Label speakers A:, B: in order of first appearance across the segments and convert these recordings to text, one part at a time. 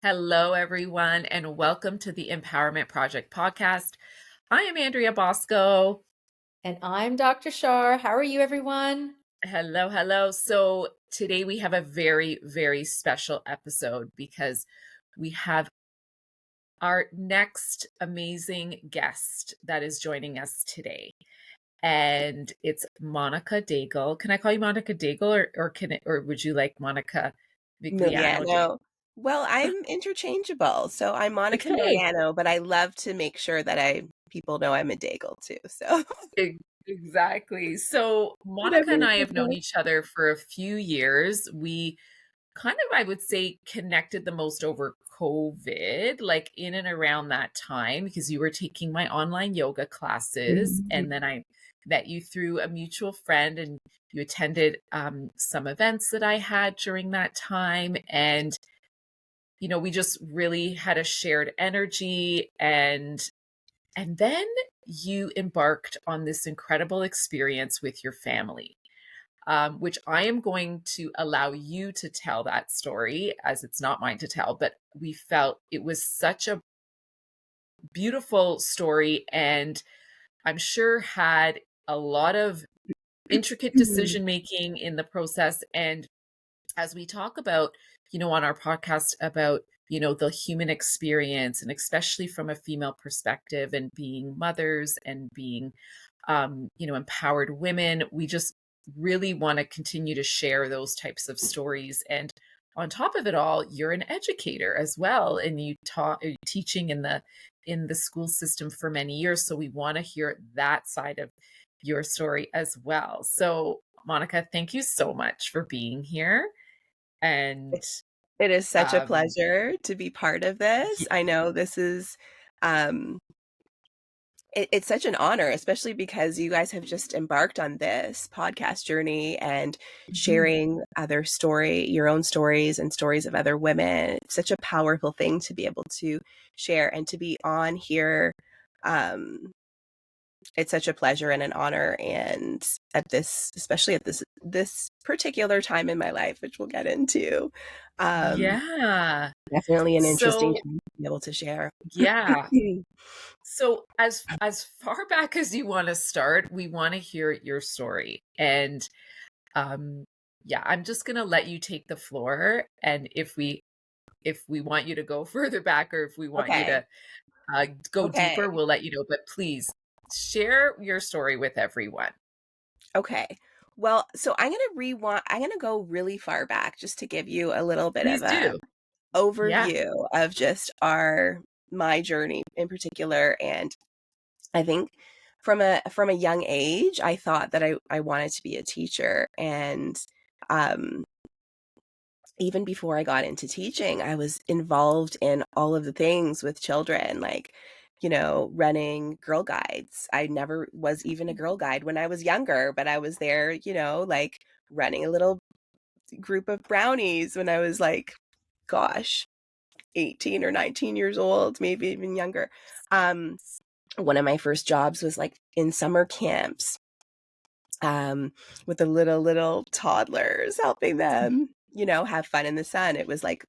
A: Hello, everyone, and welcome to the Empowerment Project Podcast. I am Andrea Bosco.
B: And I'm Dr. Shar. How are you, everyone?
A: Hello. So today we have a very, very special episode because we have our next amazing guest that is joining us today. And it's Monica Daigle. Can I call you Monica Daigle or would you like Monica Migliano-Daigle?
C: Migliano. Well, I'm interchangeable. So I'm Monica
A: Okay.
C: Migliano, but I love to make sure that people know I'm a Daigle too. So
A: Exactly. So Monica
C: whatever
A: and
C: you
A: I have known
C: prefer.
A: each other for a few years. We kind of, I would say, connected the most over COVID, like in and around that time, because you were taking my online yoga classes. And then I met you through a mutual friend and you attended some events that I had during that time. And, we just really had a shared energy and then you embarked on this incredible experience with your family, which I am going to allow you to tell that story as it's not mine to tell. But we felt it was such a beautiful story and I'm sure had a lot of intricate decision making in the process. And as we talk about, on our podcast about, the human experience and especially from a female perspective and being mothers and being, empowered women, we just really want to continue to share those types of stories. And on top of it all, you're an educator as well. And you taught teaching in the school system for many years. So we want to hear that side of your story as well. So Monica, thank you so much for being here. And
C: It is such a
A: um,
C: pleasure to be part of this.
A: y-
C: I know this is um it's such an honor, especially because you guys have just embarked on this podcast journey and
A: Mhm.
C: sharing your own stories and stories of other women. It's such a powerful thing to be able to share and to be on here. Um, it's such a pleasure and an honor, and especially at this particular time in my life, which we'll get into, um,
A: Yeah.
C: definitely an interesting
A: So
C: time to be able to share.
A: yeah. So as far back as you want to start, we want to hear your story. And um yeah, I'm just gonna let you take the floor. And if we want you to go further back or if we want you
C: Okay.
A: to go deeper,
C: Okay.
A: we'll let you know. But please share your story with everyone.
C: Okay. Well, so I'm gonna go really far back just to give you a little bit of
A: Please
C: a
A: do. Yeah.
C: overview of just my journey in particular. And I think from a young age, I thought that I wanted to be a teacher. And um even before I got into teaching, I was involved in all of the things with children, like, running Girl Guides. I never was even a Girl Guide when I was younger, but I was there, like running a little group of brownies when I was like, gosh, 18 or 19 years old, maybe even younger. Um, One of my first jobs was like in summer camps, with the little toddlers, helping them, have fun in the sun. It was like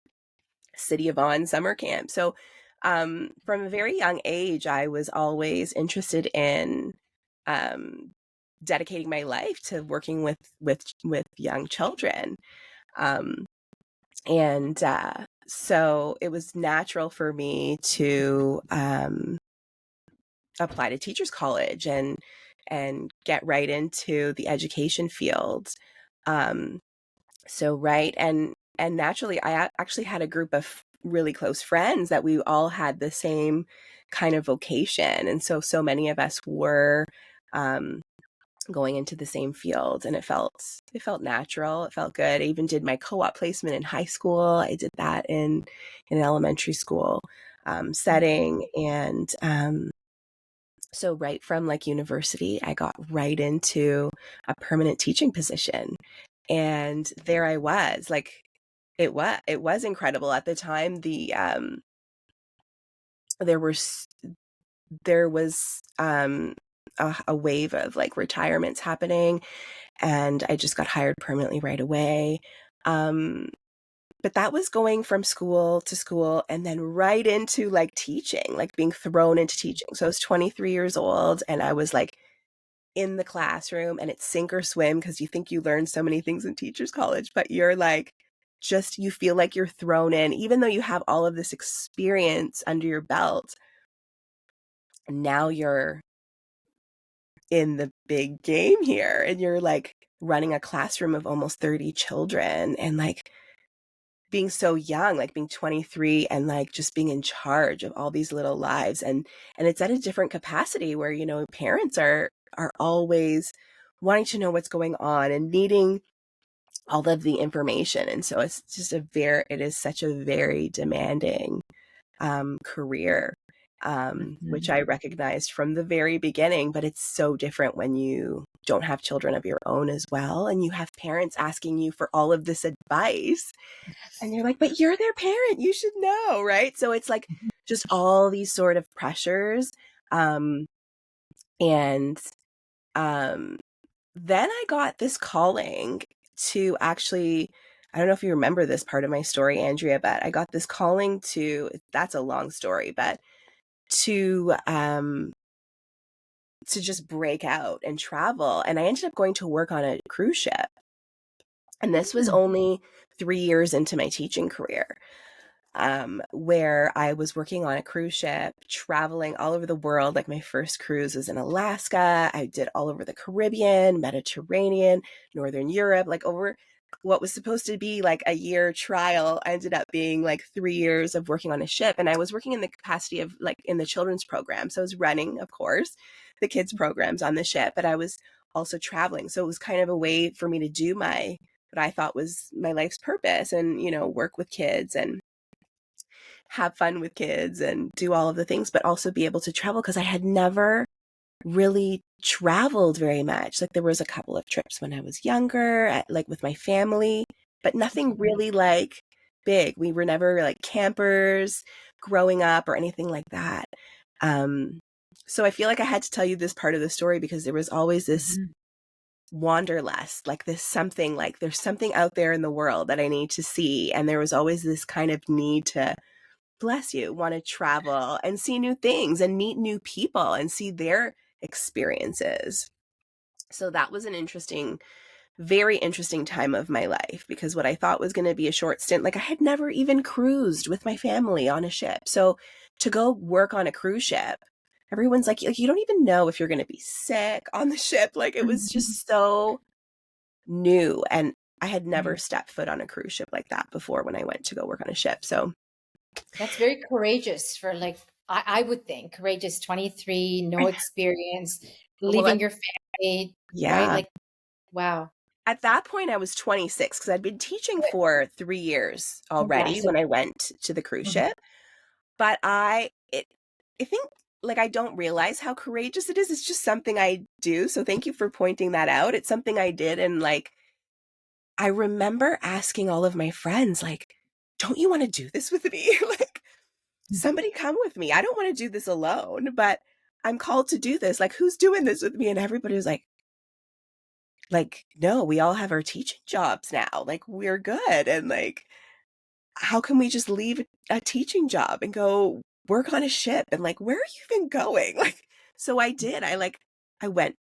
C: City of On summer camp. So, from a very young age, I was always interested in um, dedicating my life to working with young children. Um, and so it was natural for me to apply to teachers college and get right into the education field. Um, so right and naturally, actually had a group of really close friends that we all had the same kind of vocation, and so many of us were um, going into the same field, and it felt natural. It felt good. I even did my co-op placement in high school. I did that in an elementary school setting, and so right from like university, I got right into a permanent teaching position. And there I was, like it was incredible at the time. There was there was a wave of like retirements happening, and I just got hired permanently right away. Um but that was going from school to school and then right into like teaching, like being thrown into teaching. So I was 23 years old and I was like in the classroom, and it's sink or swim because you think you learn so many things in teachers college, but you're like, just, you feel like you're thrown in, even though you have all of this experience under your belt. Now you're in the big game here and you're like running a classroom of almost 30 children and like being so young, like being 23 and like just being in charge of all these little lives. And it's at a different capacity where, you know, parents are always wanting to know what's going on and needing all of the information. And so it's just it is such a very demanding career, which I recognized from the very beginning, but it's so different when you don't have children of your own as well. And you have parents asking you for all of this advice. And you're like, but you're their parent, you should know, right? So it's like just all these sort of pressures. And then I got this calling to actually, I don't know if you remember this part of my story, Andrea, but I got this calling that's a long story, but to just break out and travel. And I ended up going to work on a cruise ship. And this was only 3 years into my teaching career, where I was working on a cruise ship, traveling all over the world. Like my first cruise was in Alaska. I did all over the Caribbean, Mediterranean, Northern Europe, like over what was supposed to be like a year trial ended up being like 3 years of working on a ship. And I was working in the capacity of like in the children's program. So I was running, of course, the kids programs on the ship, but I was also traveling. So it was kind of a way for me to do what I thought was my life's purpose and, you know, work with kids and have fun with kids and do all of the things, but also be able to travel because I had never really traveled very much. Like there was a couple of trips when I was younger, like with my family, but nothing really like big. We were never like campers growing up or anything like that. So I feel like I had to tell you this part of the story because there was always this wanderlust, like this something, like there's something out there in the world that I need to see. And there was always this kind of need to, bless you, want to travel and see new things and meet new people and see their experiences. So that was an very interesting time of my life because what I thought was going to be a short stint, like I had never even cruised with my family on a ship. So to go work on a cruise ship, everyone's like you don't even know if you're going to be sick on the ship. Like it was just so new. And I had never stepped foot on a cruise ship like that before when I went to go work on a ship. So
B: that's very courageous for like, I would think courageous, 23, no experience, leaving your family, right? Like, wow.
C: At that point, I was 26 because I'd been teaching for 3 years already when I went to the cruise ship. But I think like I don't realize how courageous it is. It's just something I do. So thank you for pointing that out. It's something I did. And like, I remember asking all of my friends, like, don't you want to do this with me? Like, somebody come with me. I don't want to do this alone, but I'm called to do this. Like, who's doing this with me? And everybody was like, no, we all have our teaching jobs now. Like, we're good. And like, how can we just leave a teaching job and go work on a ship? And like, where are you even going? Like, so I did. I went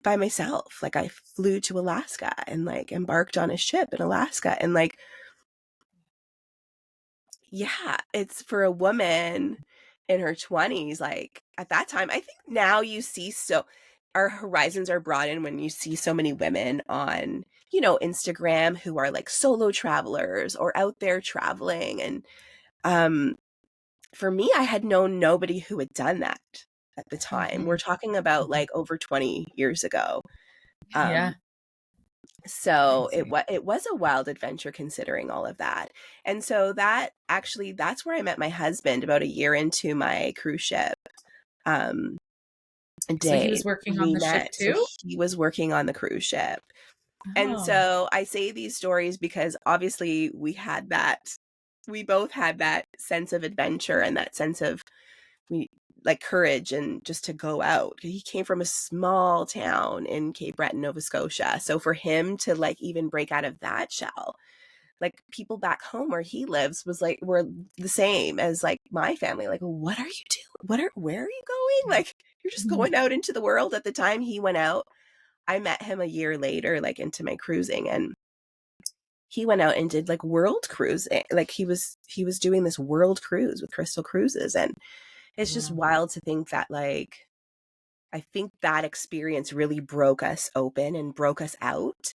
C: by myself. Like I flew to Alaska and like embarked on a ship in Alaska. And like, yeah, it's for a woman in her 20s. Like at that time, I think now you see, so our horizons are broadened when you see so many women on, you know, Instagram who are like solo travelers or out there traveling. And for me, I had known nobody who had done that at the time. We're talking about like over 20 years ago. So it was a wild adventure considering all of that. And so that's where I met my husband about a year into my cruise ship day.
A: So he was working on the ship too?
C: So he was working on the cruise ship. And so I say these stories because obviously we both had that sense of adventure and that sense of courage and just to go out. He came from a small town in Cape Breton, Nova Scotia. So for him to like even break out of that shell like people back home where he lives were the same as like my family. Like, what are you doing? Where are you going? Like, you're just going out into the world. At the time he went out, I met him a year later, like into my cruising, and he went out and did like world cruising. Like he was doing this world cruise with Crystal Cruises. And it's just wild to think that, like, I think that experience really broke us open and broke us out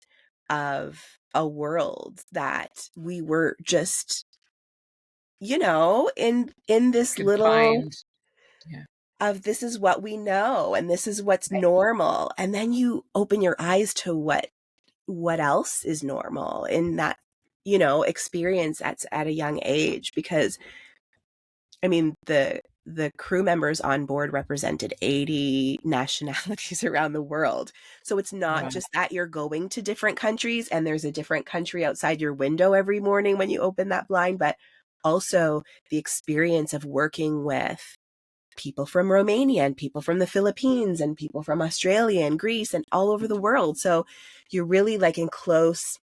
C: of a world that we were just, you know, in this little
A: Confined. Yeah.
C: of this is what we know and this is what's normal. And then you open your eyes to what else is normal in that, you know, experience at a young age. Because I mean, the crew members on board represented 80 nationalities around the world. So it's not just that you're going to different countries and there's a different country outside your window every morning when you open that blind, but also the experience of working with people from Romania and people from the Philippines and people from Australia and Greece and all over the world. So you're really like in close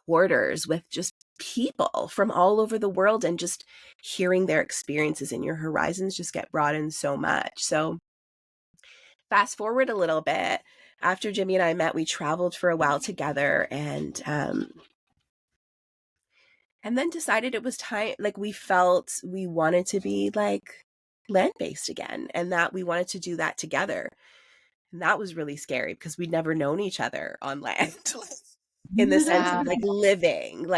C: quarters with just people from all over the world, and just hearing their experiences and your horizons just get broadened so much. So fast forward a little bit, after Jimmy and I met, we traveled for a while together, and then decided it was time, like we felt we wanted to be like land-based again, and that we wanted to do that together. And that was really scary because we'd never known each other on land. In the sense of like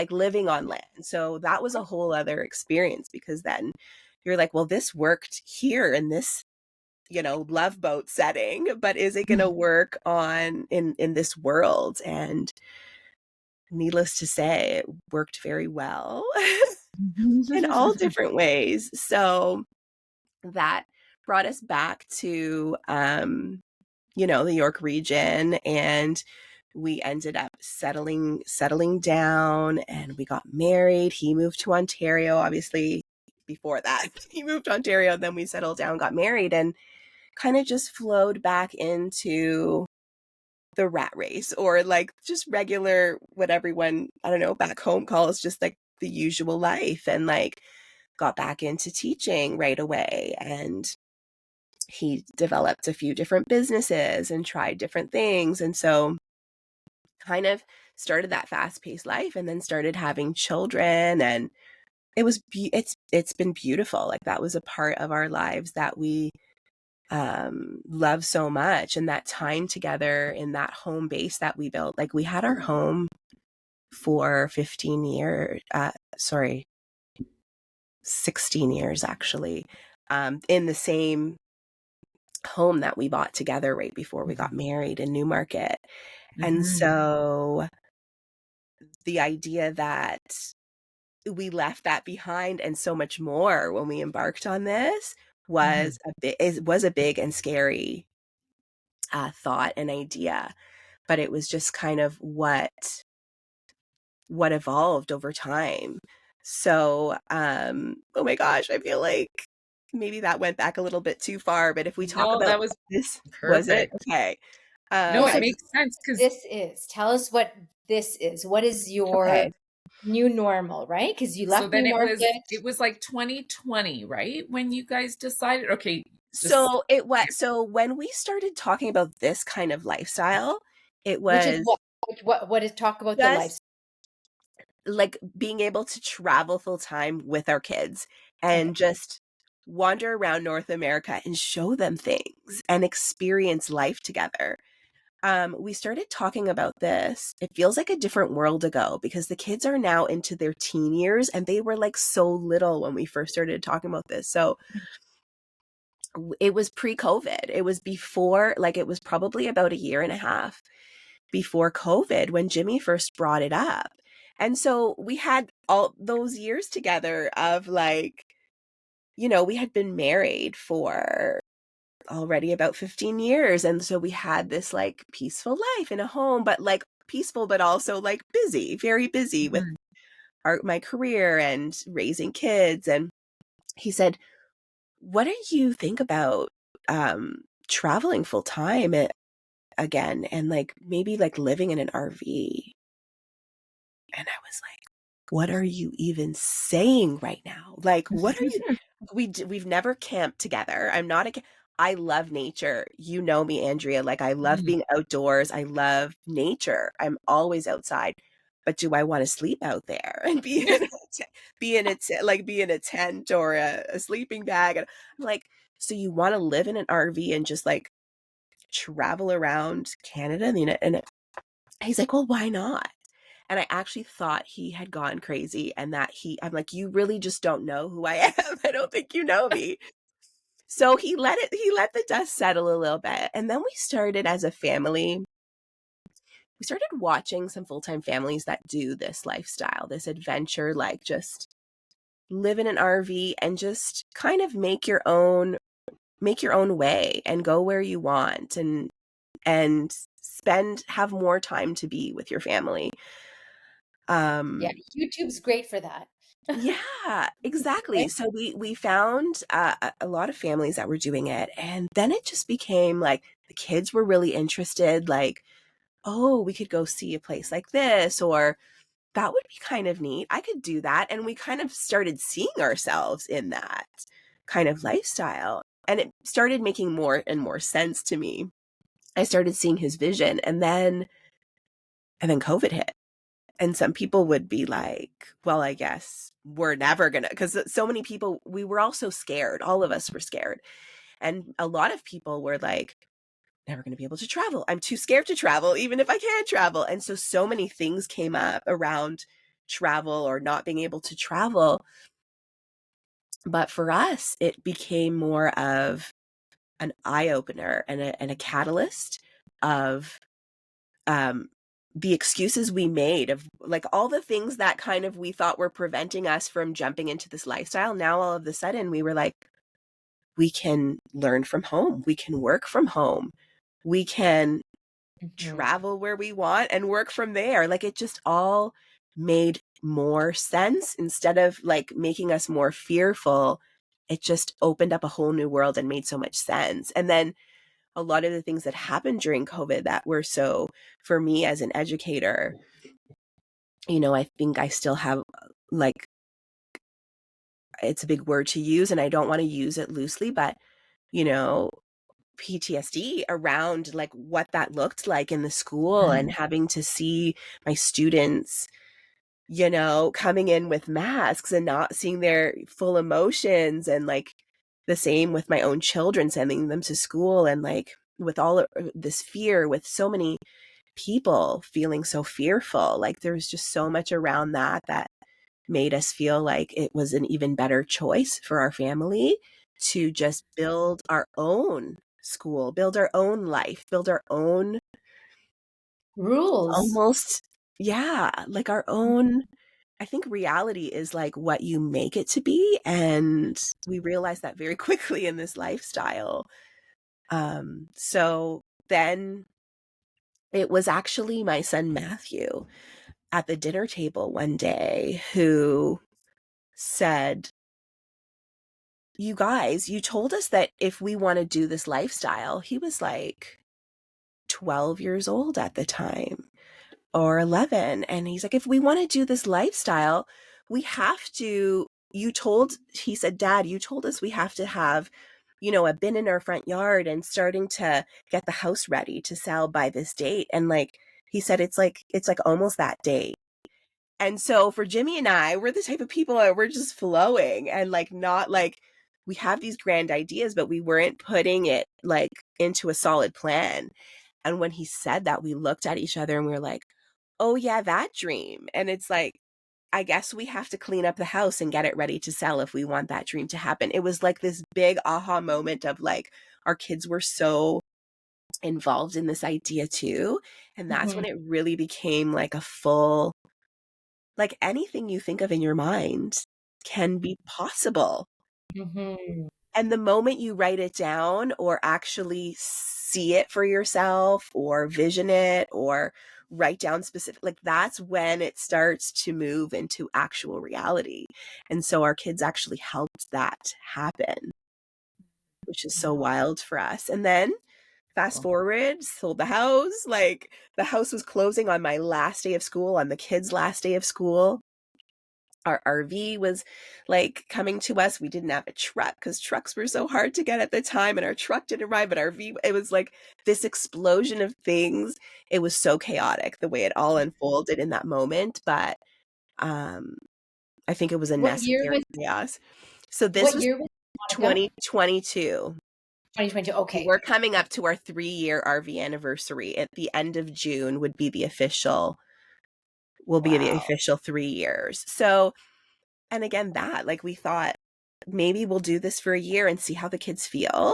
C: living on land. So that was a whole other experience, because then you're like, well, this worked here in this, you know, love boat setting, but is it going to work in this world? And needless to say, it worked very well in all different ways. So that brought us back to, you know, the York region, and we ended up settling down, and we got married. He moved to Ontario, obviously before that. He moved to Ontario, then we settled down, got married, and kind of just flowed back into the rat race, or like just regular, what everyone, I don't know, back home calls just like the usual life, and like got back into teaching right away. And he developed a few different businesses and tried different things. And so kind of started that fast-paced life, and then started having children, and it was it's been beautiful. Like that was a part of our lives that we love so much, and that time together in that home base that we built. Like we had our home for 15 years, 16 years actually, in the same home that we bought together right before we got married in Newmarket. And so the idea that we left that behind and so much more when we embarked on this was a big and scary thought and idea, but it was just kind of what evolved over time. So, oh my gosh, I feel like maybe that went back a little bit too far, but if we talk about
A: that was
C: this, was it?
A: perfect.
C: Okay.
A: No, it makes sense, because
B: tell us what this is. What is your new normal, right? Because you left Newmarket.
A: It was like 2020, right? When you guys decided, okay.
C: So when we started talking about this kind of lifestyle, it was,
B: which is what is talk about the lifestyle,
C: like being able to travel full time with our kids and just wander around North America and show them things and experience life together. We started talking about this. It feels like a different world ago, because the kids are now into their teen years, and they were like so little when we first started talking about this. So it was pre-COVID. It was before, like it was probably about a year and a half before COVID when Jimmy first brought it up. And so we had all those years together of like, you know, we had been married for already about 15 years. And so we had this like peaceful life in a home, but like peaceful, but also like busy, very busy with my career and raising kids. And he said, what do you think about traveling full time again, and like maybe like living in an RV? And I was like, what are you even saying right now? Like, what are you, we've never camped together. I love nature. You know me, Andrea. Like, I love being outdoors. I love nature. I'm always outside. But do I want to sleep out there and be in a tent or a sleeping bag? And I'm like, so you want to live in an RV and just like travel around Canada? And he's like, well, why not? And I actually thought he had gone crazy and that I'm like, you really just don't know who I am. I don't think you know me. So he let the dust settle a little bit. And then we started as a family. We started watching some full-time families that do this lifestyle, this adventure, like just live in an RV and just kind of make your own way and go where you want and have more time to be with your family.
B: Yeah, YouTube's great for that.
C: Yeah, exactly. So we found a lot of families that were doing it, and then it just became like the kids were really interested, like, oh, we could go see a place like this, or that would be kind of neat. I could do that. And we kind of started seeing ourselves in that kind of lifestyle. And it started making more and more sense to me. I started seeing his vision, and then COVID hit. And some people would be like, well, I guess we're never gonna, because so many people, we were all so scared. All of us were scared. And a lot of people were like, never going to be able to travel. I'm too scared to travel, even if I can travel. And so many things came up around travel or not being able to travel. But for us, it became more of an eye opener and a catalyst of the excuses we made, of like all the things that kind of we thought were preventing us from jumping into this lifestyle. Now, all of a sudden, we were like, we can learn from home. We can work from home. We can travel where we want and work from there. Like, it just all made more sense. Instead of like making us more fearful, it just opened up a whole new world and made so much sense. And then a lot of the things that happened during COVID that were so, for me as an educator, I think I still have, like, it's a big word to use and I don't want to use it loosely, but PTSD around like what that looked like in the school and having to see my students, coming in with masks and not seeing their full emotions, and like the same with my own children, sending them to school and like with all of this fear, with so many people feeling so fearful. Like there was just so much around that made us feel like it was an even better choice for our family to just build our own school, build our own life, build our own
B: rules.
C: Almost, yeah, like our own. I think reality is like what you make it to be. And we realized that very quickly in this lifestyle. So then it was actually my son, Matthew, at the dinner table one day who said, you guys, you told us that if we want to do this lifestyle, he was like 12 years old at the time, or 11. And he's like, if we want to do this lifestyle, we have to, he said, Dad, you told us we have to have, a bin in our front yard and starting to get the house ready to sell by this date. And like, he said, it's like almost that date. And so for Jimmy and I, we're the type of people that we're just flowing and like, not like, we have these grand ideas, but we weren't putting it like into a solid plan. And when he said that, we looked at each other and we were like, oh yeah, that dream. And it's like, I guess we have to clean up the house and get it ready to sell if we want that dream to happen. It was like this big aha moment of like, our kids were so involved in this idea too. And that's when it really became like a full, like anything you think of in your mind can be possible. And the moment you write it down or actually see it for yourself or vision it or write down specific, like that's when it starts to move into actual reality. And so our kids actually helped that happen, which is so wild for us. And then fast forward, sold the house. Like the house was closing on my last day of school, on the kids' last day of school. Our RV was like coming to us. We didn't have a truck because trucks were so hard to get at the time, and our truck didn't arrive. But it was like this explosion of things. It was so chaotic the way it all unfolded in that moment. But I think it was a
B: What year
C: necessary
B: was
C: chaos. So this
B: what
C: was
B: year was Monica?
C: 2022.
B: 2020. Okay.
C: We're coming up to our 3-year RV anniversary. At the end of June will be the official 3 years. So, and again, we thought maybe we'll do this for a year and see how the kids feel.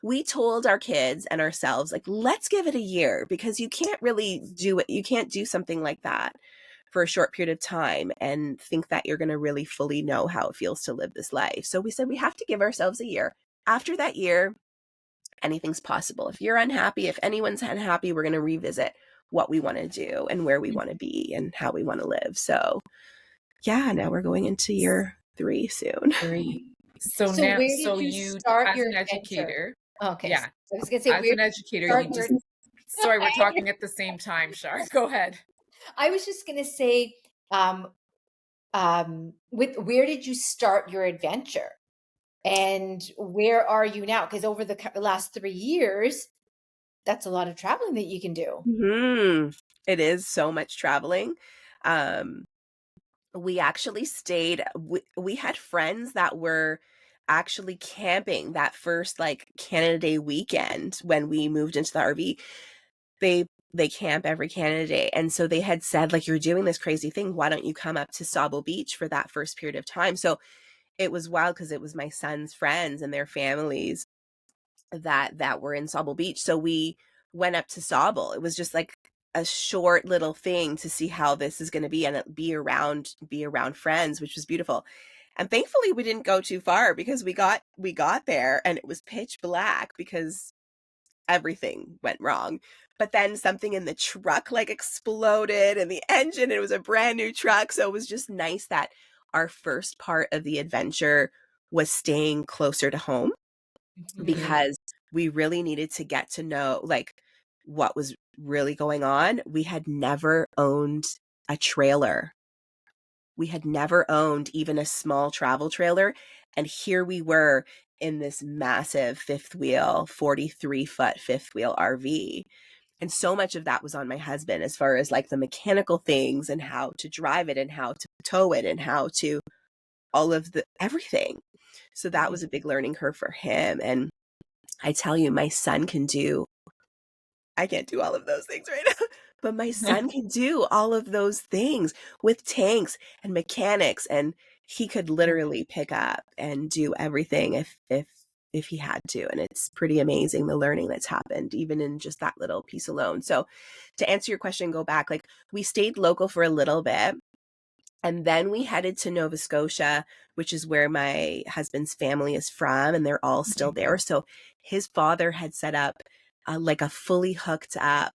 C: We told our kids and ourselves, like, let's give it a year, because you can't really do it. You can't do something like that for a short period of time and think that you're going to really fully know how it feels to live this life. So we said we have to give ourselves a year. After that year, anything's possible. If you're unhappy, if anyone's unhappy, we're going to revisit what we want to do and where we want to be and how we want to live. So yeah, now we're going into year 3 soon.
A: 3. So
B: So
A: now,
B: where
A: so
B: did you
A: you,
B: start
A: as
B: your
A: an
B: adventure?
A: educator,
B: Okay.
A: yeah,
B: I was gonna say,
A: as
B: where
A: an
B: did you
A: educator,
B: start
A: you
B: your
A: just, sorry, we're talking at the same time, Shar. Go ahead.
B: I was just gonna say, with where did you start your adventure? And where are you now? Because over the last 3 years, that's a lot of traveling that you can do.
C: Mm-hmm. It is so much traveling. We actually stayed, we had friends that were actually camping that first like Canada Day weekend when we moved into the RV. They camp every Canada Day. And so they had said, like, you're doing this crazy thing. Why don't you come up to Sauble Beach for that first period of time? So it was wild because it was my son's friends and their families that were in Sauble Beach. So we went up to Sauble. It was just like a short little thing to see how this is going to be and be around friends, which was beautiful. And thankfully we didn't go too far because we got there and it was pitch black because everything went wrong. But then something in the truck like exploded in the engine. It was a brand new truck. So it was just nice that our first part of the adventure was staying closer to home because we really needed to get to know like what was really going on. We had never owned a trailer. We had never owned even a small travel trailer. And here we were in this massive fifth wheel, 43-foot fifth wheel RV. And so much of that was on my husband as far as like the mechanical things and how to drive it and how to tow it and how to all of the everything. So that was a big learning curve for him. And I tell you, my son can do, I can't do all of those things right now, but my son can do all of those things with tanks and mechanics. And he could literally pick up and do everything if he had to. And it's pretty amazing the learning that's happened, even in just that little piece alone. So to answer your question, go back, like we stayed local for a little bit. And then we headed to Nova Scotia, which is where my husband's family is from, and they're all still there. So his father had set up like a fully hooked up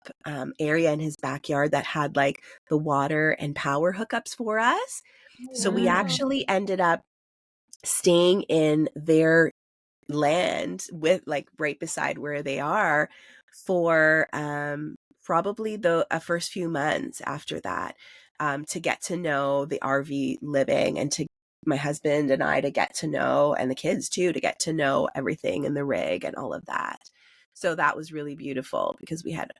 C: area in his backyard that had like the water and power hookups for us. So we actually ended up staying in their land with like right beside where they are for probably the first few months after that. To get to know the RV living and to my husband and I to get to know, and the kids too, to get to know everything in the rig and all of that. So that was really beautiful because we had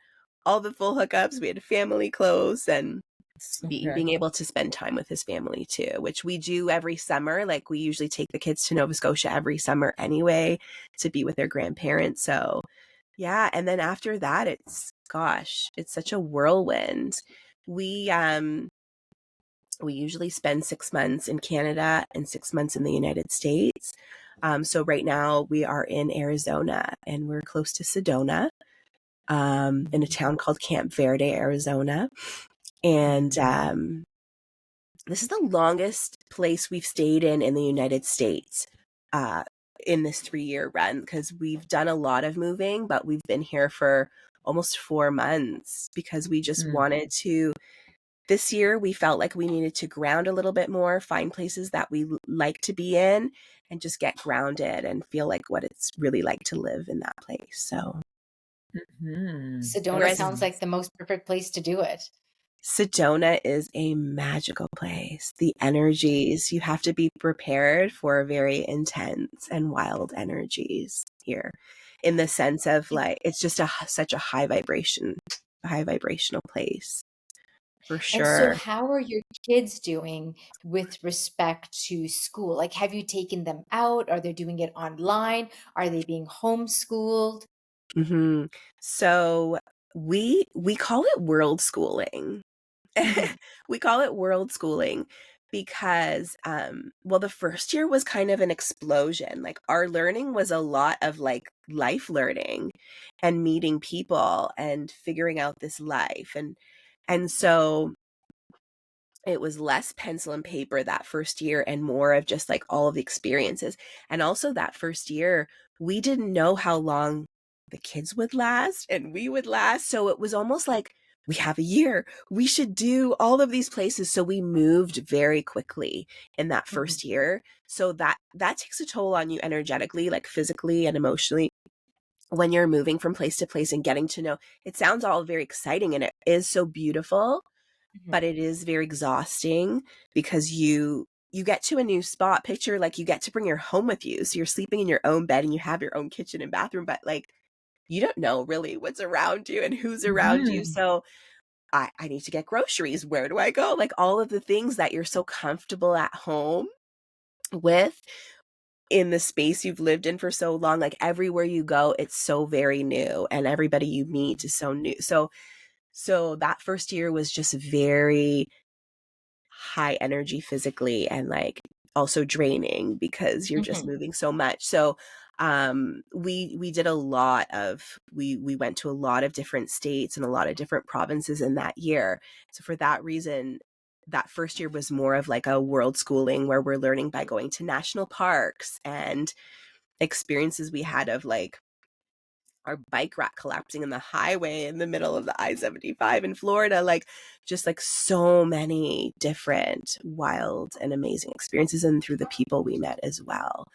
C: all the full hookups, we had family close, and being able to spend time with his family too, which we do every summer. Like we usually take the kids to Nova Scotia every summer anyway to be with their grandparents. So yeah. And then after that, it's such a whirlwind. We usually spend 6 months in Canada and 6 months in the United States. So right now we are in Arizona and we're close to Sedona, in a town called Camp Verde, Arizona. And this is the longest place we've stayed in the United States in this 3-year run, because we've done a lot of moving, but we've been here for almost 4 months because we just wanted to. This year, we felt like we needed to ground a little bit more, find places that we like to be in, and just get grounded and feel like what it's really like to live in that place. So
B: Sedona sounds like the most perfect place to do it.
C: Sedona is a magical place. The energies, you have to be prepared for very intense and wild energies here, in the sense of like, it's just such a high vibrational place, for
B: And so,
C: sure.
B: how are your kids doing with respect to school? Like, have you taken them out? Are they doing it online? Are they being homeschooled?
C: Hmm. So we call it world schooling.
B: Mhm,
C: We call it world schooling because well, the first year was kind of an explosion. Like, our learning was a lot of like life learning and meeting people and figuring out this life, and so it was less pencil and paper that first year and more of just like all of the experiences. And also that first year, we didn't know how long the kids would last and we would last. So it was almost like, we have a year. We should do all of these places. So we moved very quickly in that
B: mhm,
C: first year. So that takes a toll on you energetically, like physically and emotionally, when you're moving from place to place and getting to know. It sounds all very exciting and it is so beautiful,
B: mhm,
C: but it is very exhausting because you get to a new spot. Picture like you get to bring your home with you. So you're sleeping in your own bed and you have your own kitchen and bathroom, but like you don't know really what's around you and who's around you.
A: Mhm.
C: So I need to get groceries. Where do I go? Like all of the things that you're so comfortable at home with, in the space you've lived in for so long, like everywhere you go, it's so very new and everybody you meet is so new. So that first year was just very high energy physically and like also draining because you're just
B: mhm,
C: moving so much. So we did a lot of we went to a lot of different states and a lot of different provinces in that year. So for that reason, that first year was more of like a world schooling where we're learning by going to national parks and experiences we had of like our bike rack collapsing in the highway in the middle of the I-75 in Florida, like just like so many different wild and amazing experiences, and through the people we met as well.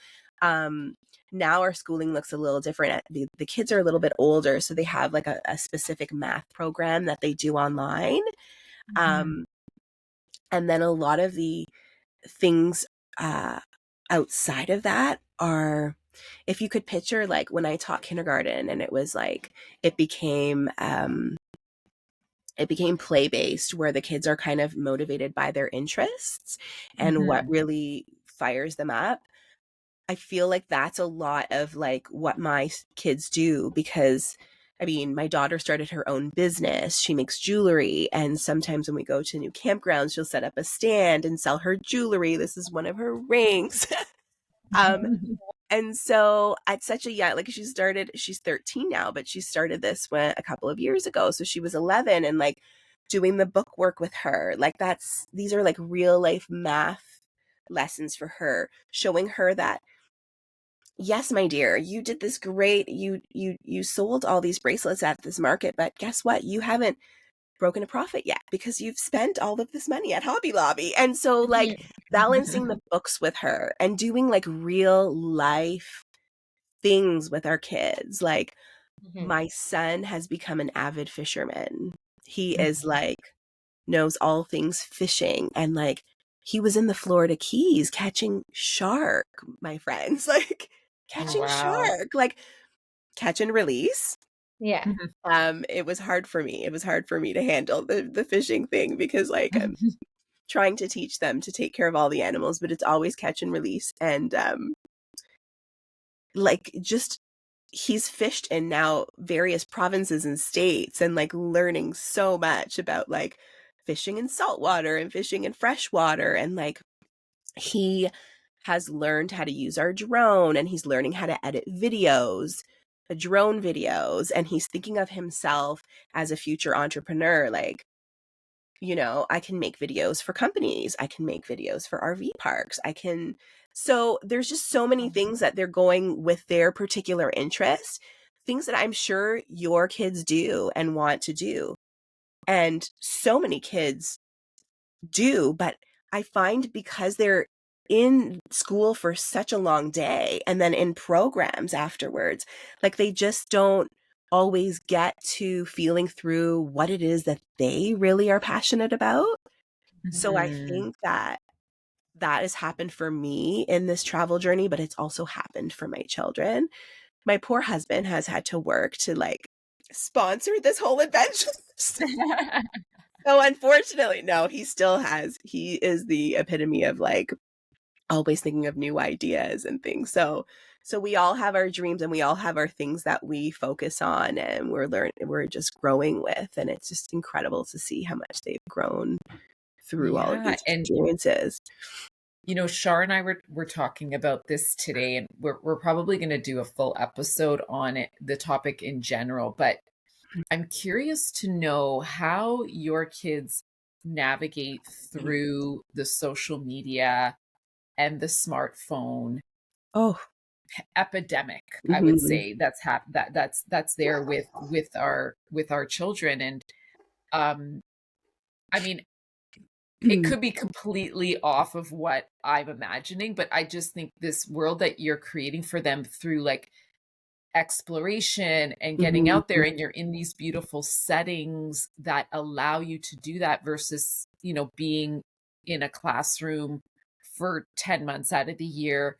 C: Um, Now our schooling looks a little different. The kids are a little bit older, so they have like a specific math program that they do online.
A: Mhm.
C: Um, and then a lot of the things uh, outside of that are, if you could picture like when I taught kindergarten and it was like it became play based where the kids are kind of motivated by their interests and what
A: Mhm.
C: really fires them up. I feel like that's a lot of like what my kids do, because I mean, my daughter started her own business. She makes jewelry. And sometimes when we go to new campgrounds, she'll set up a stand and sell her jewelry. This is one of her rings. um, and so at such a young, like she's 13 now, but she started this when a couple of years ago. So she was 11, and like doing the book work with her, like these are like real life math lessons for her, showing her that, yes, my dear, you did this great. You sold all these bracelets at this market, but guess what? You haven't broken a profit yet because you've spent all of this money at Hobby Lobby. And so like balancing the books with her and doing like real life things with our kids. Like
B: mhm,
C: my son has become an avid fisherman. He is
A: Mhm.
C: like knows all things fishing, and like he was in the Florida Keys catching shark, my friends. Like
A: Oh,
C: catching
A: wow.
C: shark, like catch and release.
B: yeah.
A: Mhm.
C: It was hard for me. It was hard for me to handle the fishing thing because like I'm trying to teach them to take care of all the animals, but it's always catch and release. And like just he's fished in now various provinces and states and like learning so much about like fishing in saltwater and fishing in freshwater, and like he has learned how to use our drone and he's learning how to edit videos, drone videos, and he's thinking of himself as a future entrepreneur. Like, I can make videos for companies, I can make videos for RV parks, I can. So there's just so many things that they're going with their particular interest, things that I'm sure your kids do and want to do. And so many kids do, but I find because they're in school for such a long day and then in programs afterwards, like they just don't always get to feeling through what it is that they really are passionate about. So I think that has happened for me in this travel journey, but it's also happened for my children. My poor husband has had to work to like sponsor this whole adventure. So unfortunately, no, he is the epitome of like always thinking of new ideas and things. So we all have our dreams and we all have our things that we focus on and we're just growing with. And it's just incredible to see how much they've grown through all of these experiences.
A: You know, Shar and I were talking about this today, and we're probably going to do a full episode on it, the topic in general, but I'm curious to know how your kids navigate through the social media and the smartphone epidemic. I would say that's there with our children. And I mean, it could be completely off of what I'm imagining, but I just think this world that you're creating for them through like exploration and getting out there, and you're in these beautiful settings that allow you to do that versus, you know, being in a classroom for 10 months out of the year.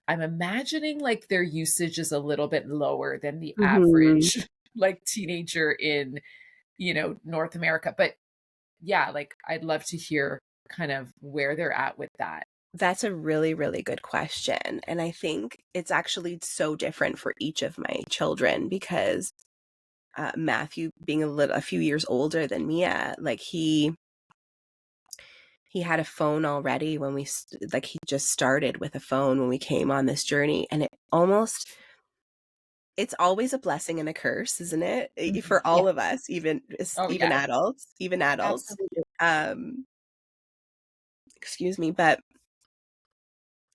A: I'm imagining like their usage is a little bit lower than the average like teenager in, you know, North America. But yeah, like I'd love to hear kind of where they're at with that.
C: That's a really, really good question. And I think it's actually so different for each of my children because Matthew being a few years older than Mia, like he had a phone already when he just started with a phone when we came on this journey. And it's always a blessing and a curse, isn't it? For all of us, even adults.
B: Absolutely.
C: Excuse me, but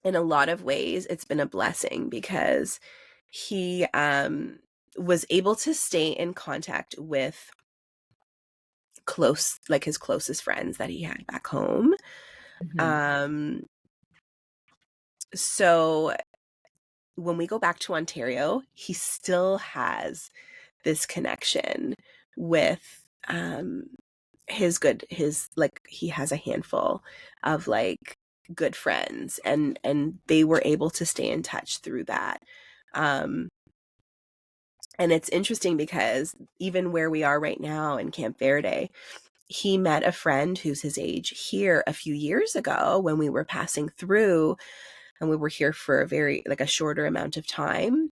C: in a lot of ways, it's been a blessing because he was able to stay in contact with his closest friends that he had back home. So when we go back to Ontario, he still has this connection with he has a handful of like good friends and they were able to stay in touch through that. And it's interesting because even where we are right now in Camp Verde, he met a friend who's his age here a few years ago when we were passing through, and we were here for a shorter amount of time.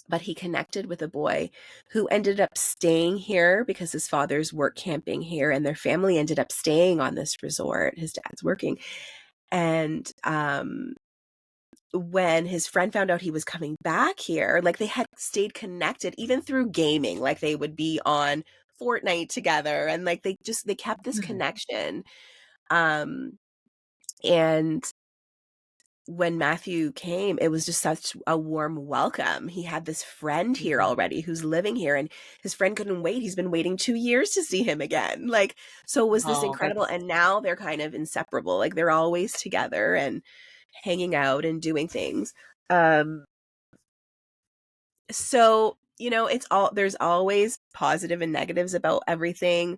C: But he connected with a boy who ended up staying here because his father's work camping here, and their family ended up staying on this resort. His dad's working. And when his friend found out he was coming back here, like they had stayed connected even through gaming, like they would be on Fortnite together, and like they kept this connection. And when Matthew came, it was just such a warm welcome. He had this friend here already who's living here, and his friend couldn't wait. He's been waiting 2 years to see him again. Like, so it was this incredible. And now they're kind of inseparable. Like they're always together and hanging out and doing things. So, you know, there's always positive and negatives about everything.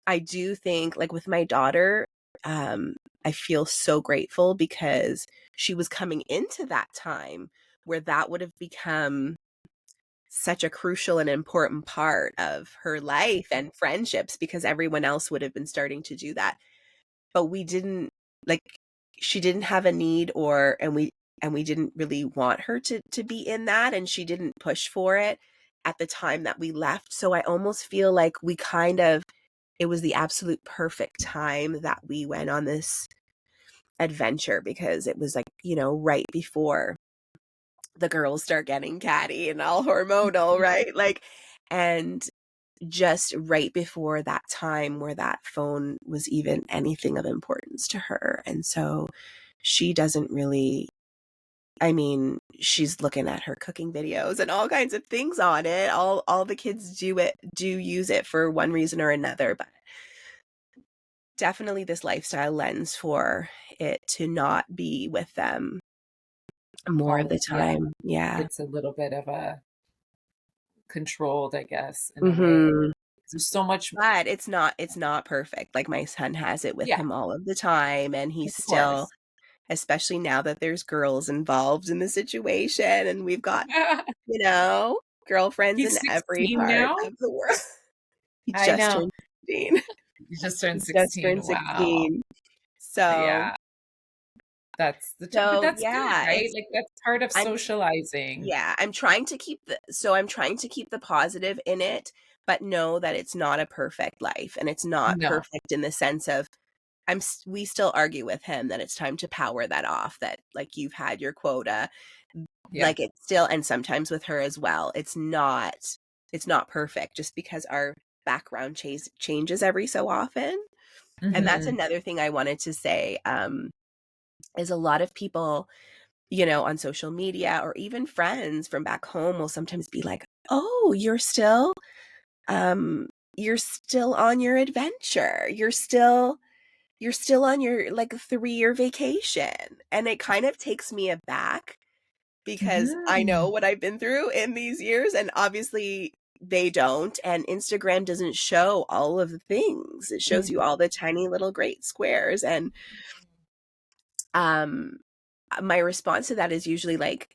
C: I do think like with my daughter, I feel so grateful because she was coming into that time where that would have become such a crucial and important part of her life and friendships, because everyone else would have been starting to do that. But she didn't have a need and we didn't really want her to be in that, and she didn't push for it at the time that we left. So I almost feel like it was the absolute perfect time that we went on this adventure, because it was like, you know, right before the girls start getting catty and all hormonal, right? Like, and just right before that time where that phone was even anything of importance to her. And so she doesn't really, I mean, she's looking at her cooking videos and all kinds of things on it. All the kids do use it for one reason or another, but definitely this lifestyle lens for it to not be with them more of the time. Yeah.
A: It's a little bit of a controlled, I guess, in a way.
C: Mm-hmm.
A: There's so much.
C: But it's not perfect. Like my son has it with
A: Yeah,
C: him all of the time, and
A: of
C: he's still,
A: course.
C: especially now that there's girls involved in the situation, and we've got, girlfriends in
A: He's
C: every
A: 16
C: part
A: now.
C: of the world. He
B: I
C: just
B: know.
C: turned 16.
A: He just turned
C: He just
A: 16.
C: turned
A: Wow.
C: 16. So,
A: Yeah, but
C: so
A: that's good,
C: yeah,
A: right?
C: it's
A: Like that's part of
C: I'm
A: socializing.
C: yeah, I'm trying to keep the positive in it, but know that it's not a perfect life, and it's not
A: No.
C: perfect in the sense of we still argue with him that it's time to power that off, that like you've had your quota.
A: Yeah.
C: Like it's still, and sometimes with her as well, it's not perfect just because our background changes every so often. And that's
A: Hmm.
C: another thing I wanted to say, is a lot of people, on social media or even friends from back home will sometimes be like, "Oh, you're still on your adventure. You're still on your like 3-year vacation." And it kind of takes me aback because I know
A: Hmm.
C: what I've been through in these years, and obviously they don't. And Instagram doesn't show all of the things. It shows you all the tiny little great squares. And um my response to that is usually like,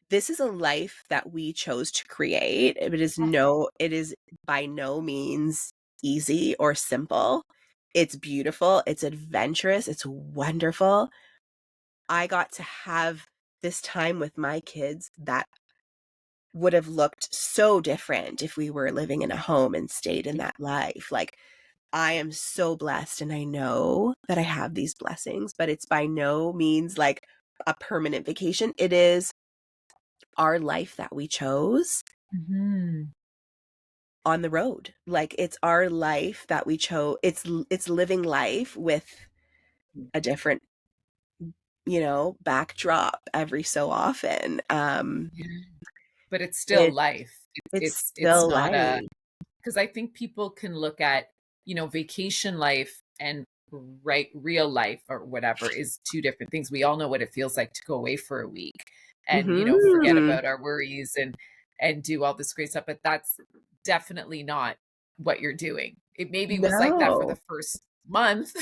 C: this is a life that we chose to create. It is by no means easy or simple. It's beautiful, it's adventurous, it's wonderful. I got to have this time with my kids that would have looked so different if we were living in a home and stayed in that life. Like, I am so blessed, and I know that I have these blessings, but it's by no means like a permanent vacation. It is our life that we chose
A: Hmm.
C: on the road. Like, it's our life that we chose. It's living life with a different, backdrop every so often.
A: Yeah. But it's still
C: It
A: life.
C: it's
A: It's
C: still
A: not a,
C: life.
A: because I think people can look at, vacation life and real life or whatever is two different things. We all know what it feels like to go away for a week and, forget
C: Mhm.
A: about our worries and do all this great stuff. But that's definitely not what you're doing. It maybe was like that for the
C: No.
A: first month.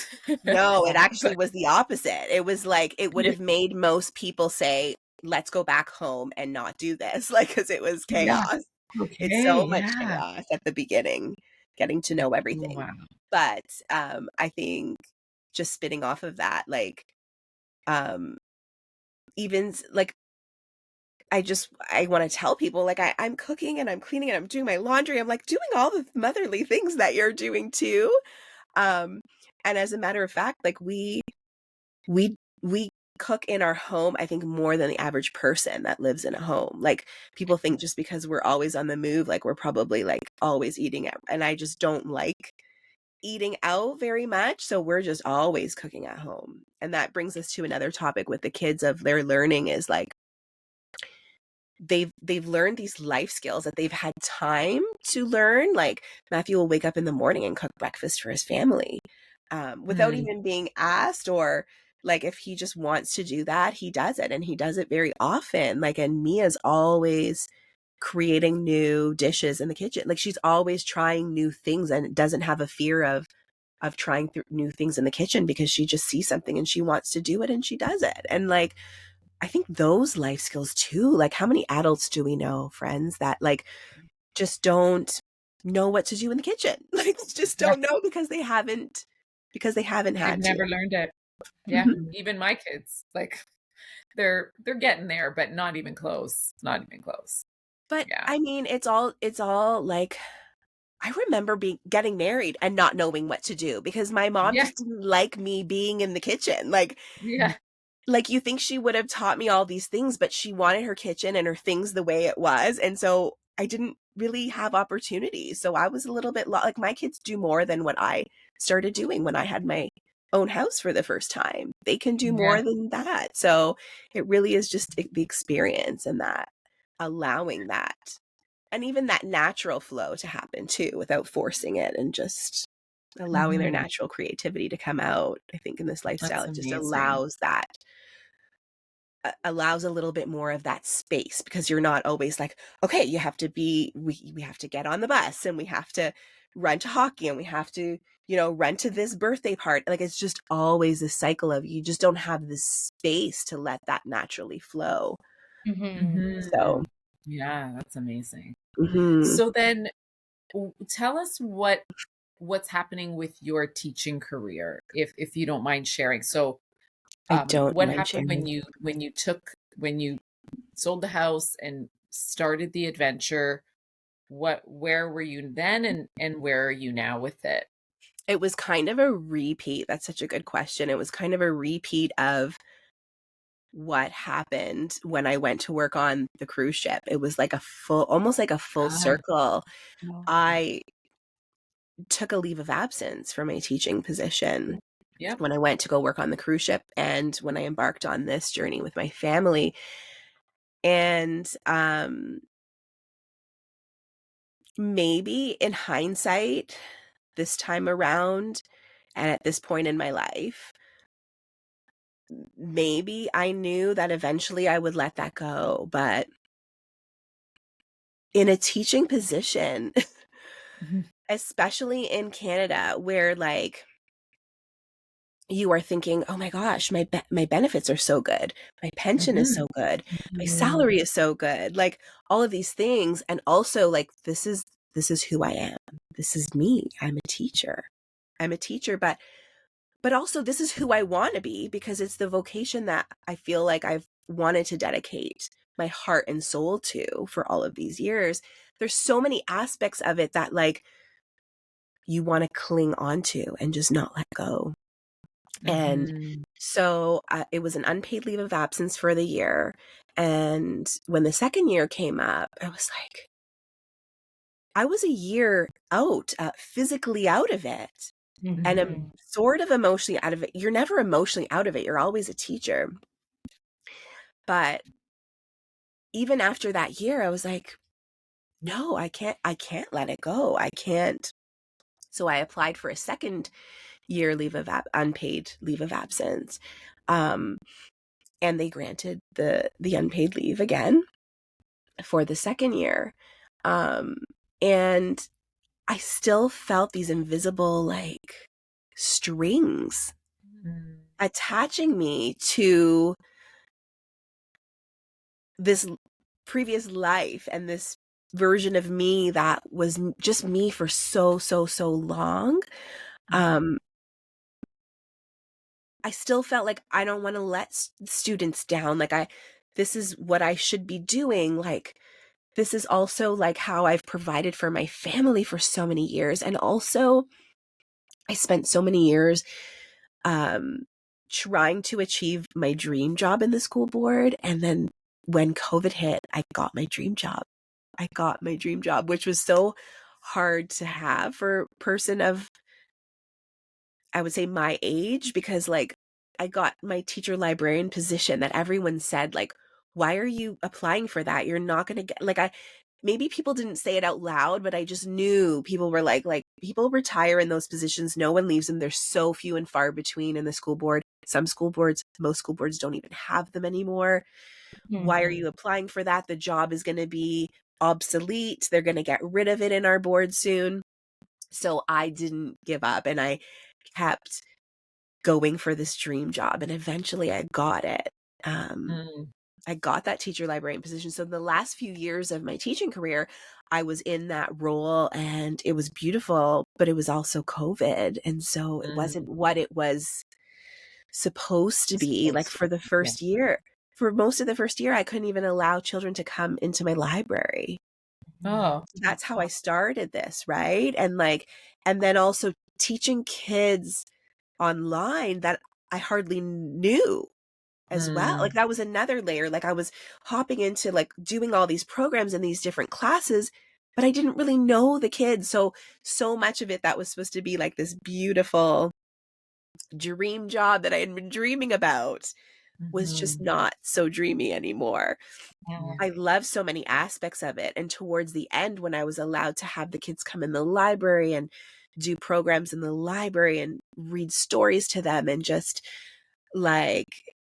C: No, it actually
A: But
C: was the opposite. It was like, it would
A: yeah,
C: have made most people say, "Let's go back home and not do this," like, because it was
A: yeah.
C: chaos. It's
A: Okay.
C: so much
A: Yeah.
C: chaos at the beginning, getting to know everything.
A: Wow.
C: But, I think just spinning off of that, like, um, even like, I wanna tell people, like, I'm cooking and I'm cleaning and I'm doing my laundry. I'm, like, doing all the motherly things that you're doing too. Um, and as a matter of fact, like, we we cook in our home, I think, more than the average person that lives in a home. Like, people think just because we're always on the move, like, we're probably, like, always eating out, and I just don't like eating out very much, so we're just always cooking at home. And that brings us to another topic with the kids of their learning is, like, they've learned these life skills that they've had time to learn. Like, Matthew will wake up in the morning and cook breakfast for his family, without
A: Mm.
C: even being asked, or like, if he just wants to do that, he does it, and he does it very often. Like, and Mia's always creating new dishes in the kitchen. Like, she's always trying new things and doesn't have a fear of trying new things in the kitchen, because she just sees something and she wants to do it and she does it. And like, I think those life skills too, like, how many adults do we know, friends, that like just don't know what to do in the kitchen? Like, just
A: Yeah.
C: don't know because they haven't
A: They've
C: had to.
A: never learned it. Yeah.
C: Mhm.
A: Even my kids, like they're getting there, but not even close. Not even close.
C: But
A: Yeah.
C: I mean, it's all like, I remember getting married and not knowing what to do because my mom
A: Yeah.
C: just didn't like me being in the kitchen.
A: Yeah.
C: Like, you think she would have taught me all these things, but she wanted her kitchen and her things the way it was. And so I didn't really have opportunities. So I was a little bit like, my kids do more than what I started doing when I had my own house for the first time. They can do
A: Yeah.
C: more than that. So it really is just the experience, and that allowing that, and even that natural flow to happen too, without forcing it, and just allowing their
A: Mhm.
C: natural creativity to come out. I think in this lifestyle,
A: That's
C: it just
A: amazing.
C: allows that. allows a little bit more of that space, because you're not always like, okay, you have to be, we have to get on the bus and we have to run to hockey and we have to, run to this birthday party. Like, it's just always a cycle of, you just don't have the space to let that naturally flow. So,
A: Yeah, that's amazing.
C: mhm.
A: So then tell us what's happening with your teaching career, if you don't mind sharing. So
C: I don't
A: what
C: mind
A: happened
C: sharing.
A: when you sold the house and started the adventure? Where were you then, and where are you now with it?
C: It was kind of a repeat. That's such a good question. It was kind of a repeat of what happened when I went to work on the cruise ship. It was like almost like a full
A: Ah,
C: circle.
B: Wow.
C: I took a leave of absence from a teaching position
A: yep.
C: when I went to go work on the cruise ship and when I embarked on this journey with my family. And maybe in hindsight, this time around, and at this point in my life, maybe I knew that eventually I would let that go. But in a teaching position, especially in Canada, where like you are thinking, oh my gosh, my benefits are so good, my pension is so good, my salary is so good, like all of these things, and also like this is who I am, this is me, I'm a teacher, but also this is who I want to be, because it's the vocation that I feel like I've wanted to dedicate my heart and soul to for all of these years. There's so many aspects of it that like you want to cling on to and just not let go. And so it was an unpaid leave of absence for the year. And when the second year came up, I was like, I was a year out, physically out of it. And I'm sort of emotionally out of it. You're never emotionally out of it. You're always a teacher. But even after that year, I was like, no, I can't let it go. I can't. So I applied for a second year unpaid leave of absence. And they granted the unpaid leave again for the second year. And I still felt these invisible like strings attaching me to this previous life and this version of me that was just me for so long. I still felt like I don't want to let students down. Like this is what I should be doing. Like this is also like how I've provided for my family for so many years. And also I spent so many years trying to achieve my dream job in the school board. And then when COVID hit, I got my dream job. Which was so hard to have for a person of, I would say, my age, because like I got my teacher librarian position that everyone said, like, why are you applying for that? You're not going to get, like, maybe people didn't say it out loud, but I just knew people were like people retire in those positions. No one leaves them. They're so few and far between in the school board. Most school boards don't even have them anymore. Why are you applying for that? The job is going to be obsolete. They're going to get rid of it in our board soon. So I didn't give up and I kept going for this dream job. And eventually I got it. I got that teacher librarian position. So the last few years of my teaching career, I was in that role and it was beautiful, but it was also COVID. And so it wasn't what it was supposed to be. Like for the first year, for most of the first year, I couldn't even allow children to come into my library.
A: Oh,
C: That's how I started this, right? And then also teaching kids online that I hardly knew as well. Like that was another layer. Like I was hopping into like doing all these programs in these different classes, but I didn't really know the kids. So much of it that was supposed to be like this beautiful dream job that I had been dreaming about was just not so dreamy anymore. I love so many aspects of it. And towards the end, when I was allowed to have the kids come in the library and do programs in the library and read stories to them and just like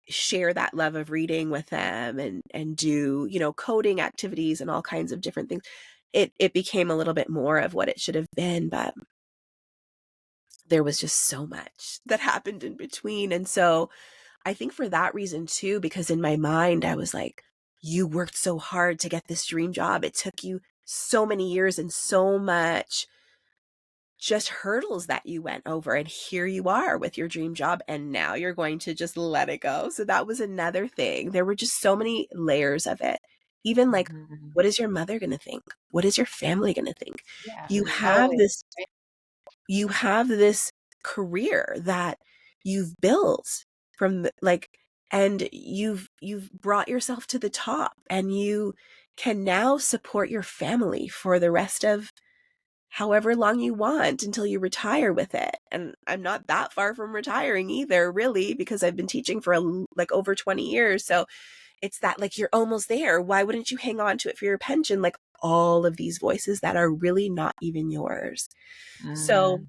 C: share that love of reading with them and do, coding activities and all kinds of different things. It became a little bit more of what it should have been, but there was just so much that happened in between. And so I think for that reason too, because in my mind, I was like, you worked so hard to get this dream job. It took you so many years and so much just hurdles that you went over. And here you are with your dream job. And now you're going to just let it go. So that was another thing. There were just so many layers of it. Even like, what is your mother going to think? What is your family going to think?
B: Yeah,
C: You have
B: totally.
C: this career that you've built from and you've brought yourself to the top, and you can now support your family for the rest of however long you want until you retire with it. And I'm not that far from retiring either, really, because I've been teaching for over 20 years. So it's that, like, you're almost there. Why wouldn't you hang on to it for your pension? Like, all of these voices that are really not even yours. So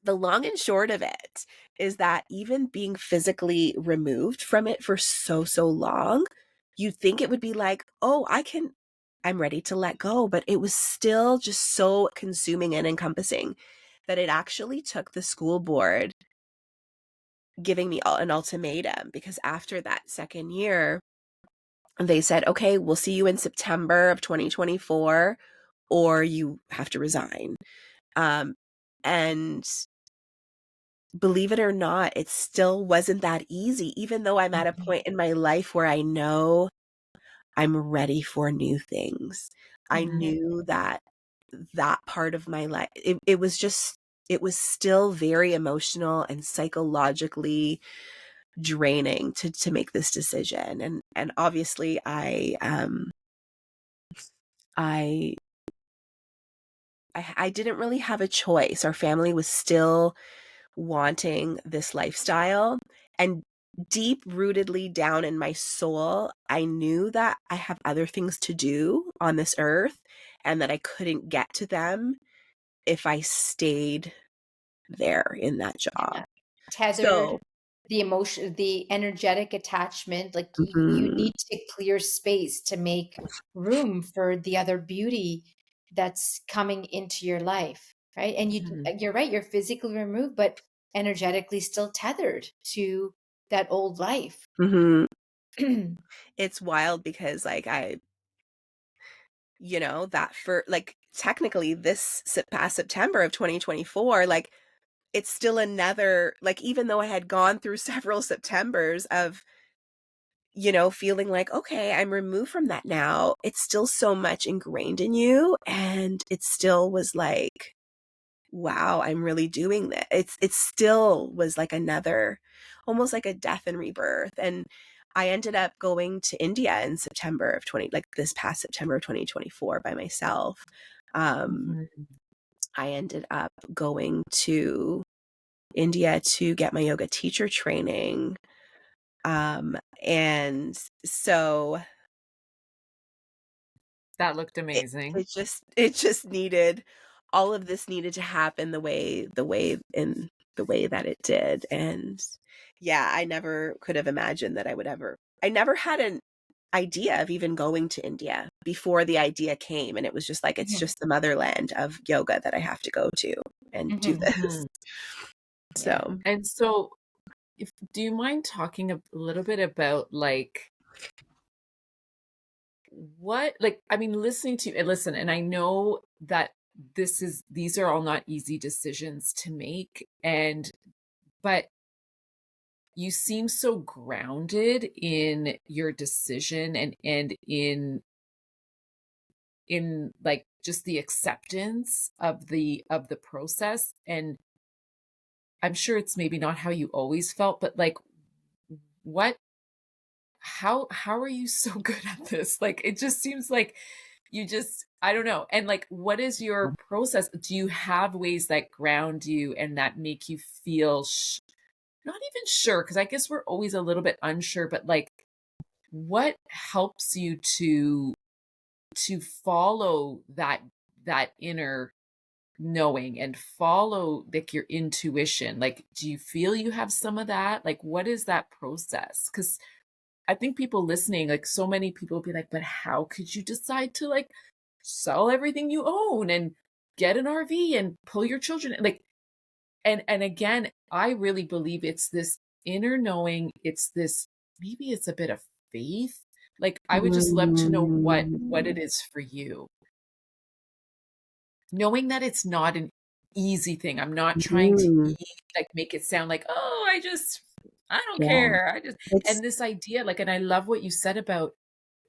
C: the long and short of it is that even being physically removed from it for so long, you'd think it would be like, oh, I'm ready to let go. But it was still just so consuming and encompassing that it actually took the school board giving me an ultimatum, because after that second year, they said, okay, we'll see you in September of 2024, or you have to resign. And believe it or not, it still wasn't that easy, even though I'm at a point in my life where I know I'm ready for new things. I knew that part of my life, it was still very emotional and psychologically draining to make this decision. And obviously I didn't really have a choice. Our family was still wanting this lifestyle, and deep rootedly down in my soul, I knew that I have other things to do on this earth, and that I couldn't get to them if I stayed there in that job.
B: Tethered,
C: So
B: the emotion, the energetic attachment, like you
C: mhm,
B: need to clear space to make room for the other beauty that's coming into your life, right? And you're right, you're physically removed, but energetically still tethered to that old life.
C: mhm. It's wild because that for technically this past September of 2024, it's still another, even though I had gone through several Septembers of feeling like, okay, I'm removed from that now, it's still so much ingrained in you. And it still was like, wow, I'm really doing this. It still was like another, almost like a death and rebirth. And I ended up going to India in September of this past September of 2024 by myself. I ended up going to India to get my yoga teacher training. And so
A: That looked amazing.
C: it just needed, all of this needed to happen the way that it did. And yeah, I never could have imagined that I never had an idea of even going to India before the idea came. And it was just like, it's just the motherland of yoga that I have to go to and do this.
B: Yeah.
C: So,
A: And so, do you mind talking a little bit about I mean, listening to and listen, and I know that these are all not easy decisions to make, but you seem so grounded in your decision and in just the acceptance of the process. And I'm sure it's maybe not how you always felt, but what how are you so good at this? It just seems like you just, I don't know. And what is your process? Do you have ways that ground you and that make you feel not even sure, because I guess we're always a little bit unsure, but what helps you to follow that inner knowing and follow like your intuition? Like, do you feel you have some of that? Like, what is that process? Because I think people listening, like so many people be like, but how could you decide to like sell everything you own and get an RV and pull your children in? Like, and again, I really believe it's this inner knowing, it's this, maybe it's a bit of faith. Like, I would just love to know what it is for you. Knowing that it's not an easy thing. I'm not trying to like make it sound like, oh, I don't
C: Yeah.
A: care.
C: It's
A: And this idea, like, and I love what you said about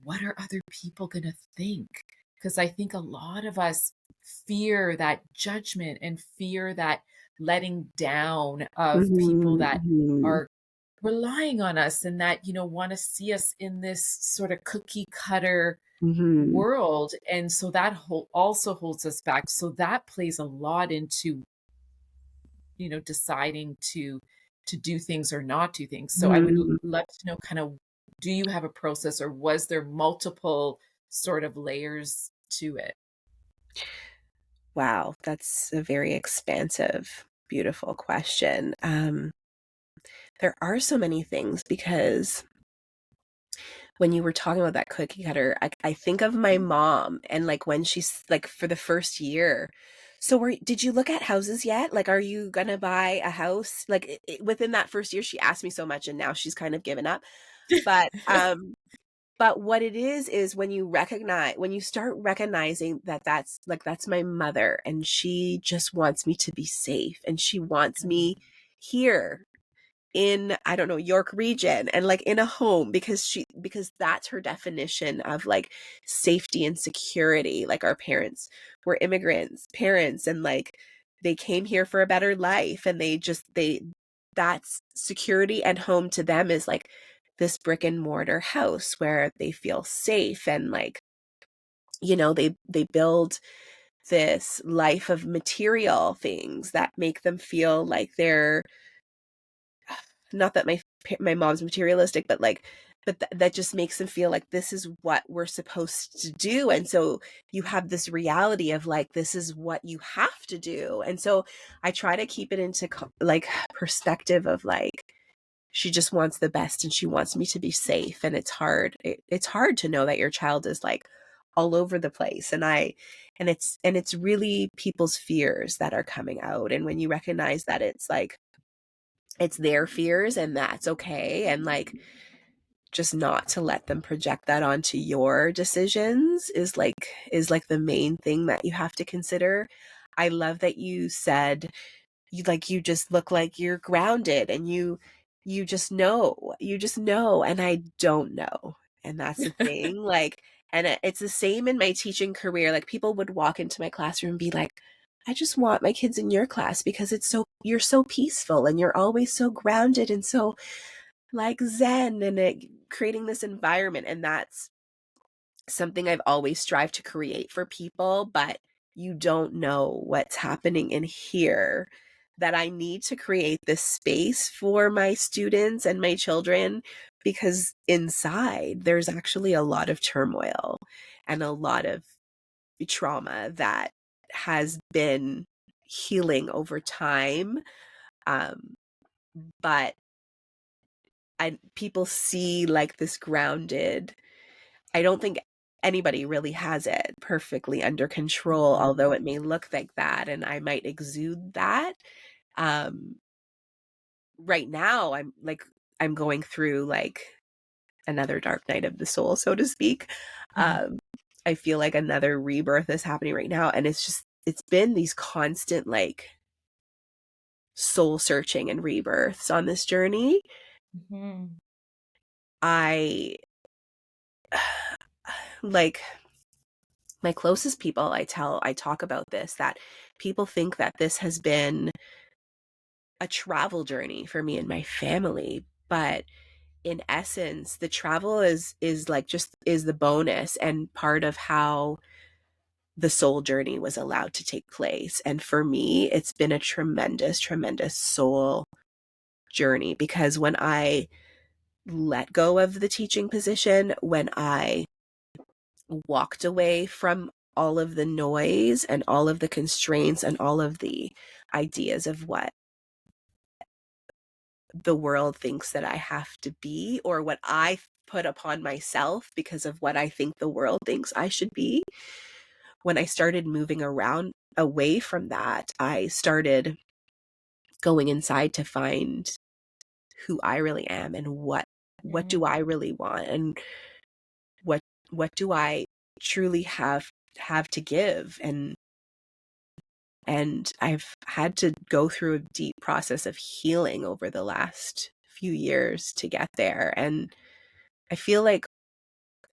A: what are other people going to think? Because I think a lot of us fear that judgment and fear that letting down of people that are relying on us and that, want to see us in this sort of cookie cutter world. And so that also holds us back. So that plays a lot into, deciding to do things or not do things. So I would love to know kind of, do you have a process, or was there multiple sort of layers to it?
C: Wow, that's a very expansive, beautiful question. There are so many things, because when you were talking about that cookie cutter, I think of my mom, and like when she's like for the first year. So did you look at houses yet? Like, are you gonna buy a house? Like within that first year, she asked me so much, and now she's kind of given up. But but what it is when you start recognizing that that's my mother, and she just wants me to be safe, and she wants me here in, I don't know, York region, and like in a home, because that's her definition of like safety and security. Like, our parents were immigrants parents, and like they came here for a better life, and that's security, and home to them is like this brick and mortar house where they feel safe, and like, they build this life of material things that make them feel like they're, not that my mom's materialistic, but like, that just makes them feel like this is what we're supposed to do. And so you have this reality of like, this is what you have to do. And so I try to keep it into like perspective of like, she just wants the best, and she wants me to be safe. And it's hard. It's hard to know that your child is like all over the place. And it's really people's fears that are coming out. And when you recognize that it's like, it's their fears, and that's okay. And like, just not to let them project that onto your decisions is like the main thing that you have to consider. I love that you said you just look like you're grounded, and you just know, and I don't know. And that's the thing. Like, and it's the same in my teaching career. Like, people would walk into my classroom and be like, I just want my kids in your class because you're so peaceful, and you're always so grounded, and so like zen, and creating this environment. And that's something I've always strived to create for people. But you don't know what's happening in here, that I need to create this space for my students and my children, because inside there's actually a lot of turmoil and a lot of trauma that has been healing over time. But people see like this grounded, I don't think anybody really has it perfectly under control, although it may look like that, and I might exude that. Right now I'm going through like another dark night of the soul, so to speak. I feel like another rebirth is happening right now, and it's been these constant like soul searching and rebirths on this journey. I like, my closest people, I talk about this, that people think that this has been a travel journey for me and my family, but in essence the travel is like just is the bonus and part of how the soul journey was allowed to take place. And for me, it's been a tremendous soul journey, because when I let go of the teaching position, when I walked away from all of the noise and all of the constraints and all of the ideas of what the world thinks that I have to be, or what I put upon myself because of what I think the world thinks I should be. When I started moving around away from that, I started going inside to find who I really am and what do I really want, and what do I truly have to give. And I've had to go through a deep process of healing over the last few years to get there. And I feel like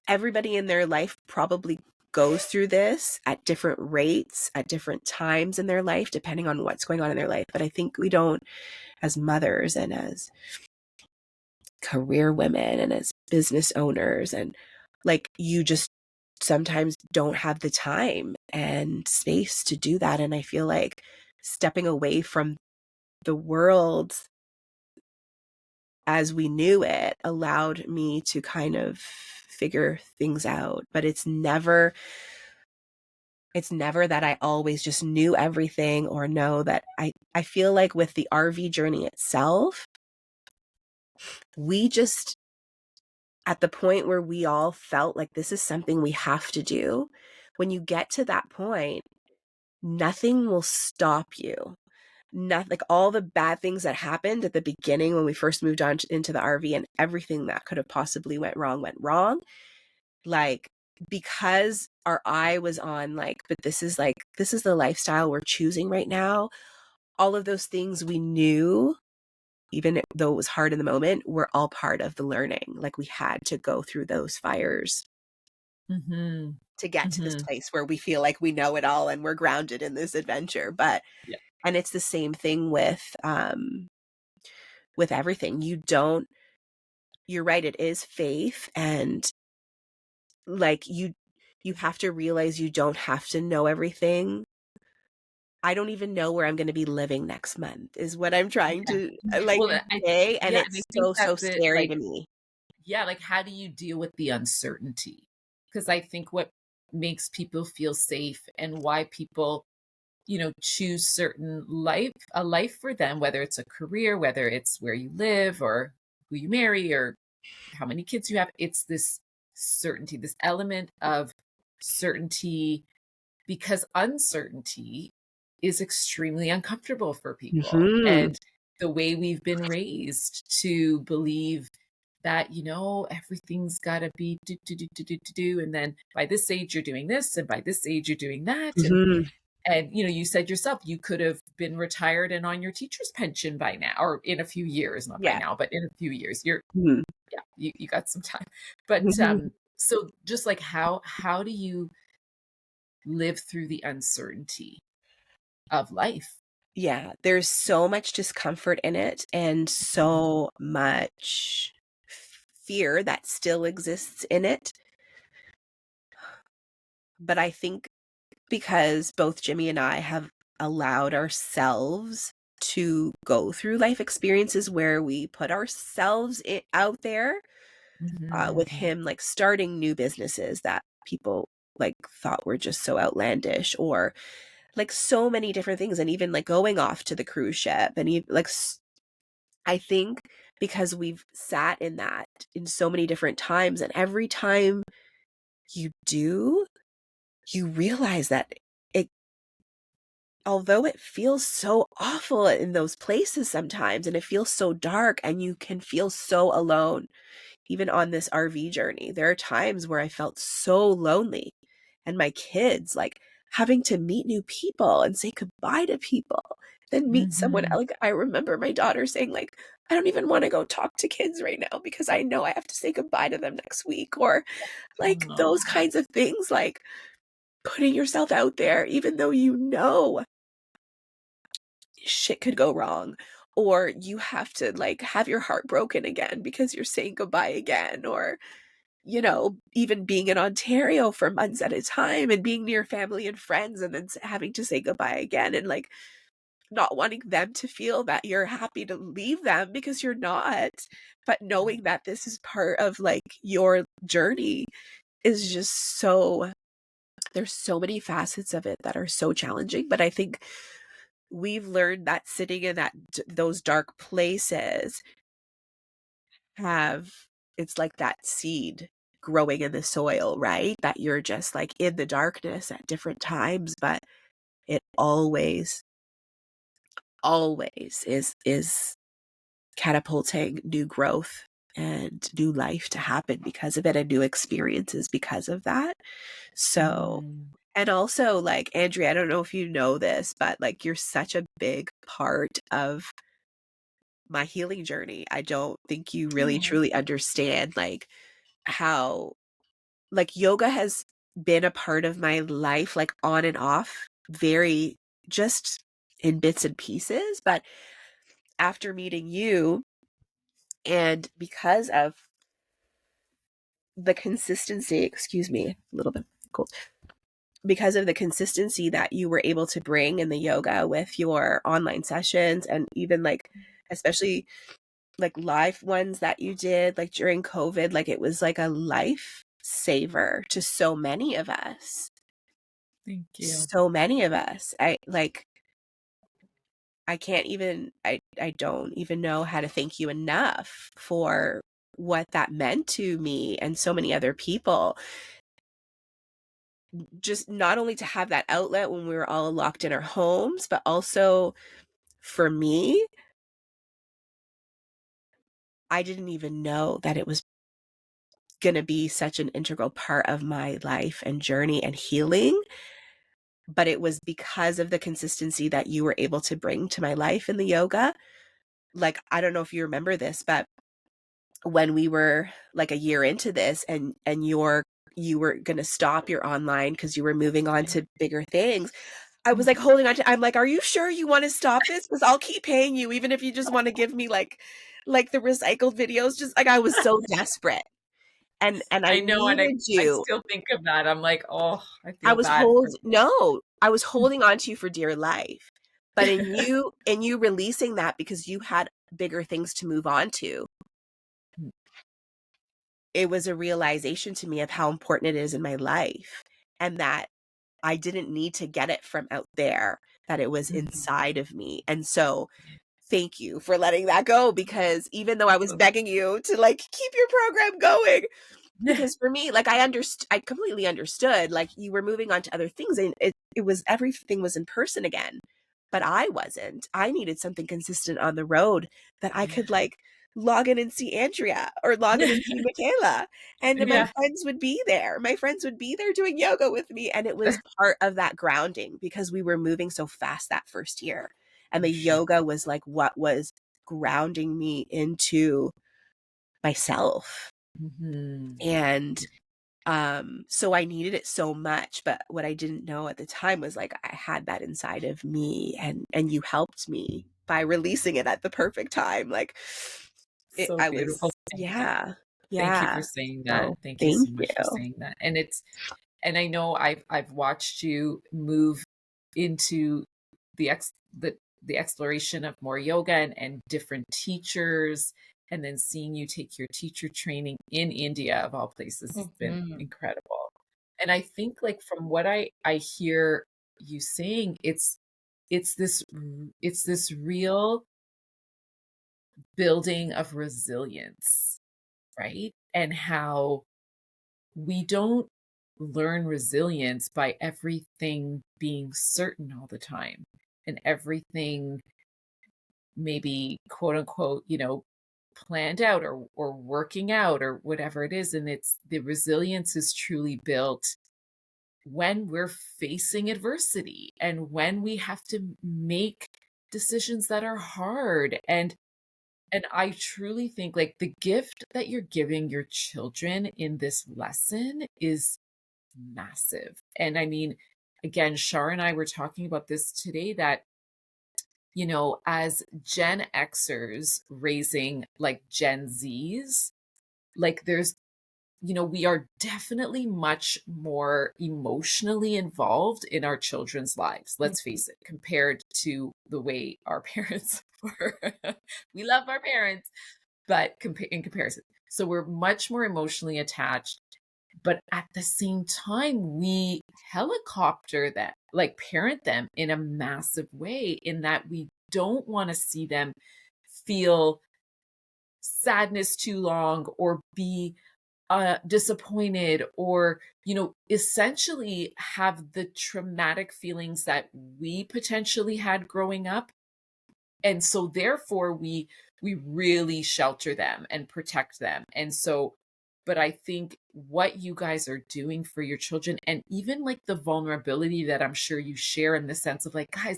C: everybody in their life probably goes through this at different rates, at different times in their life, depending on what's going on in their life. But I think we don't, as mothers and as career women and as business owners, and like, you just sometimes don't have the time and space to do that. And I feel like stepping away from the world as we knew it allowed me to kind of figure things out. But it's never that I always just knew everything, or know that I feel like with the RV journey itself, we just, at the point where we all felt like this is something we have to do, when you get to that point, nothing will stop you. Not like all the bad things that happened at the beginning when we first moved on into the RV, and everything that could have possibly went wrong. Like, because our eye was on, like, but this is the lifestyle we're choosing right now. All of those things we knew, even though it was hard in the moment, were all part of the learning. Like, we had to go through those fires to get to this place where we feel like we know it all and we're grounded in this adventure. But
A: Yeah.
C: And it's the same thing with everything. You're right, it is faith, and like, you have to realize you don't have to know everything. I don't even know where I'm going to be living next month, is what I'm trying to
A: Well,
C: say, and
A: and
C: it's
A: I think
C: so
A: that's it.
C: scary
A: Like,
C: to me.
A: yeah, like, how do you deal with the uncertainty? Because I think what makes people feel safe, and why people, choose a life for them, whether it's a career, whether it's where you live, or who you marry, or how many kids you have, it's this certainty, this element of certainty, because uncertainty is extremely uncomfortable for people.
C: Mm-hmm.
A: And the way we've been raised to believe that, everything's got to be do, and then by this age you're doing this, and by this age you're doing that.
C: Mm-hmm.
A: And you said yourself, you could have been retired and on your teacher's pension by now, or in a few years, not by now, but in a few years.
C: Mm-hmm.
A: You got some time. But
C: Mm-hmm.
A: so just like, how do you live through the uncertainty of life?
C: Yeah, there's so much discomfort in it, and so much fear that still exists in it. But I think because both Jimmy and I have allowed ourselves to go through life experiences where we put ourselves out there, with him, like, starting new businesses that people like thought were just so outlandish, or like so many different things, and even like going off to the cruise ship, and like, I think because we've sat in that in so many different times, and every time you do, you realize that it, although it feels so awful in those places sometimes, and it feels so dark, and you can feel so alone, even on this RV journey, there are times where I felt so lonely, and my kids, like, having to meet new people and say goodbye to people, then meet someone. Like, I remember my daughter saying, like, I don't even want to go talk to kids right now because I know I have to say goodbye to them next week, or like those kinds of things, like putting yourself out there, even though shit could go wrong, or you have to like have your heart broken again because you're saying goodbye again, or even being in Ontario for months at a time and being near family and friends, and then having to say goodbye again, and like not wanting them to feel that you're happy to leave them, because you're not, but knowing that this is part of like your journey is just so there's so many facets of it that are so challenging, but I think we've learned that sitting in those dark places it's like that seed growing in the soil, right? That you're just like in the darkness at different times, but it always is catapulting new growth and new life to happen because of it, and new experiences because of that. So, and also, like, Andrea, I don't know if you know this, but like, you're such a big part of my healing journey. I don't think you really truly understand like how, like, yoga has been a part of my life, like on and off, very just in bits and pieces. But after meeting you, and because of the consistency, excuse me, a little bit cold, because of the consistency that you were able to bring in the yoga with your online sessions, and even like, especially like live ones that you did like during COVID, like it was like a life saver to so many of us.
A: Thank you.
C: So many of us. I can't even, I don't even know how to thank you enough for what that meant to me and so many other people. Just not only to have that outlet when we were all locked in our homes, but also for me, I didn't even know that it was going to be such an integral part of my life and journey and healing. But it was because of the consistency that you were able to bring to my life in the yoga. Like, I don't know if you remember this, but when we were like a year into this, and you were going to stop your online because you were moving on to bigger things, I was like holding on to, I'm like, are you sure you want to stop this? Because I'll keep paying you, even if you just want to give me like the recycled videos. Just like, I was so desperate. And I
A: know, and
C: needed
A: I
C: you.
A: still think of that. I'm like, oh, I
C: I
A: feel
C: was
A: bad for
C: I was holding on to you for dear life. But in you releasing that because you had bigger things to move on to, it was a realization to me of how important it is in my life, and that I didn't need to get it from out there, that it was inside of me. And so thank you for letting that go, because even though I was begging you to like keep your program going, because for me, like, I completely understood, like, you were moving on to other things, and it was, everything was in person again, but I wasn't. I needed something consistent on the road that I could like log in and see Andrea, or log in and see Michaela, and my friends would be there. My friends would be there doing yoga with me, and it was part of that grounding, because we were moving so fast that first year, and the yoga was like what was grounding me into myself. And so I needed it so much, but what I didn't know at the time was like I had that inside of me, and you helped me by releasing it at the perfect time. Like,
A: So
C: I
A: beautiful.
C: was, yeah.
A: Thank you for saying that.
C: So
A: Thank you
C: thank
A: so much
C: you.
A: for saying that. And I know I've watched you move into the the exploration of more yoga and different teachers, and then seeing you take your teacher training in India, of all places, has been incredible. And I think, like, from what I hear you saying, it's this real building of resilience, right? And how we don't learn resilience by everything being certain all the time, and everything maybe quote unquote, planned out or working out or whatever it is. And it's the resilience is truly built when we're facing adversity, and when we have to make decisions that are hard. And I truly think, like, the gift that you're giving your children in this lesson is massive. And I mean, again, Shar and I were talking about this today, that, as Gen Xers raising like Gen Zs, like, we are definitely much more emotionally involved in our children's lives. Let's face it, compared to the way our parents were. We love our parents, but in comparison. So we're much more emotionally attached. But at the same time, we helicopter that, like parent them in a massive way, in that we don't want to see them feel sadness too long, or be disappointed, or, essentially have the traumatic feelings that we potentially had growing up. And so therefore we really shelter them and protect them. And so, but I think what you guys are doing for your children, and even like the vulnerability that I'm sure you share, in the sense of like, guys,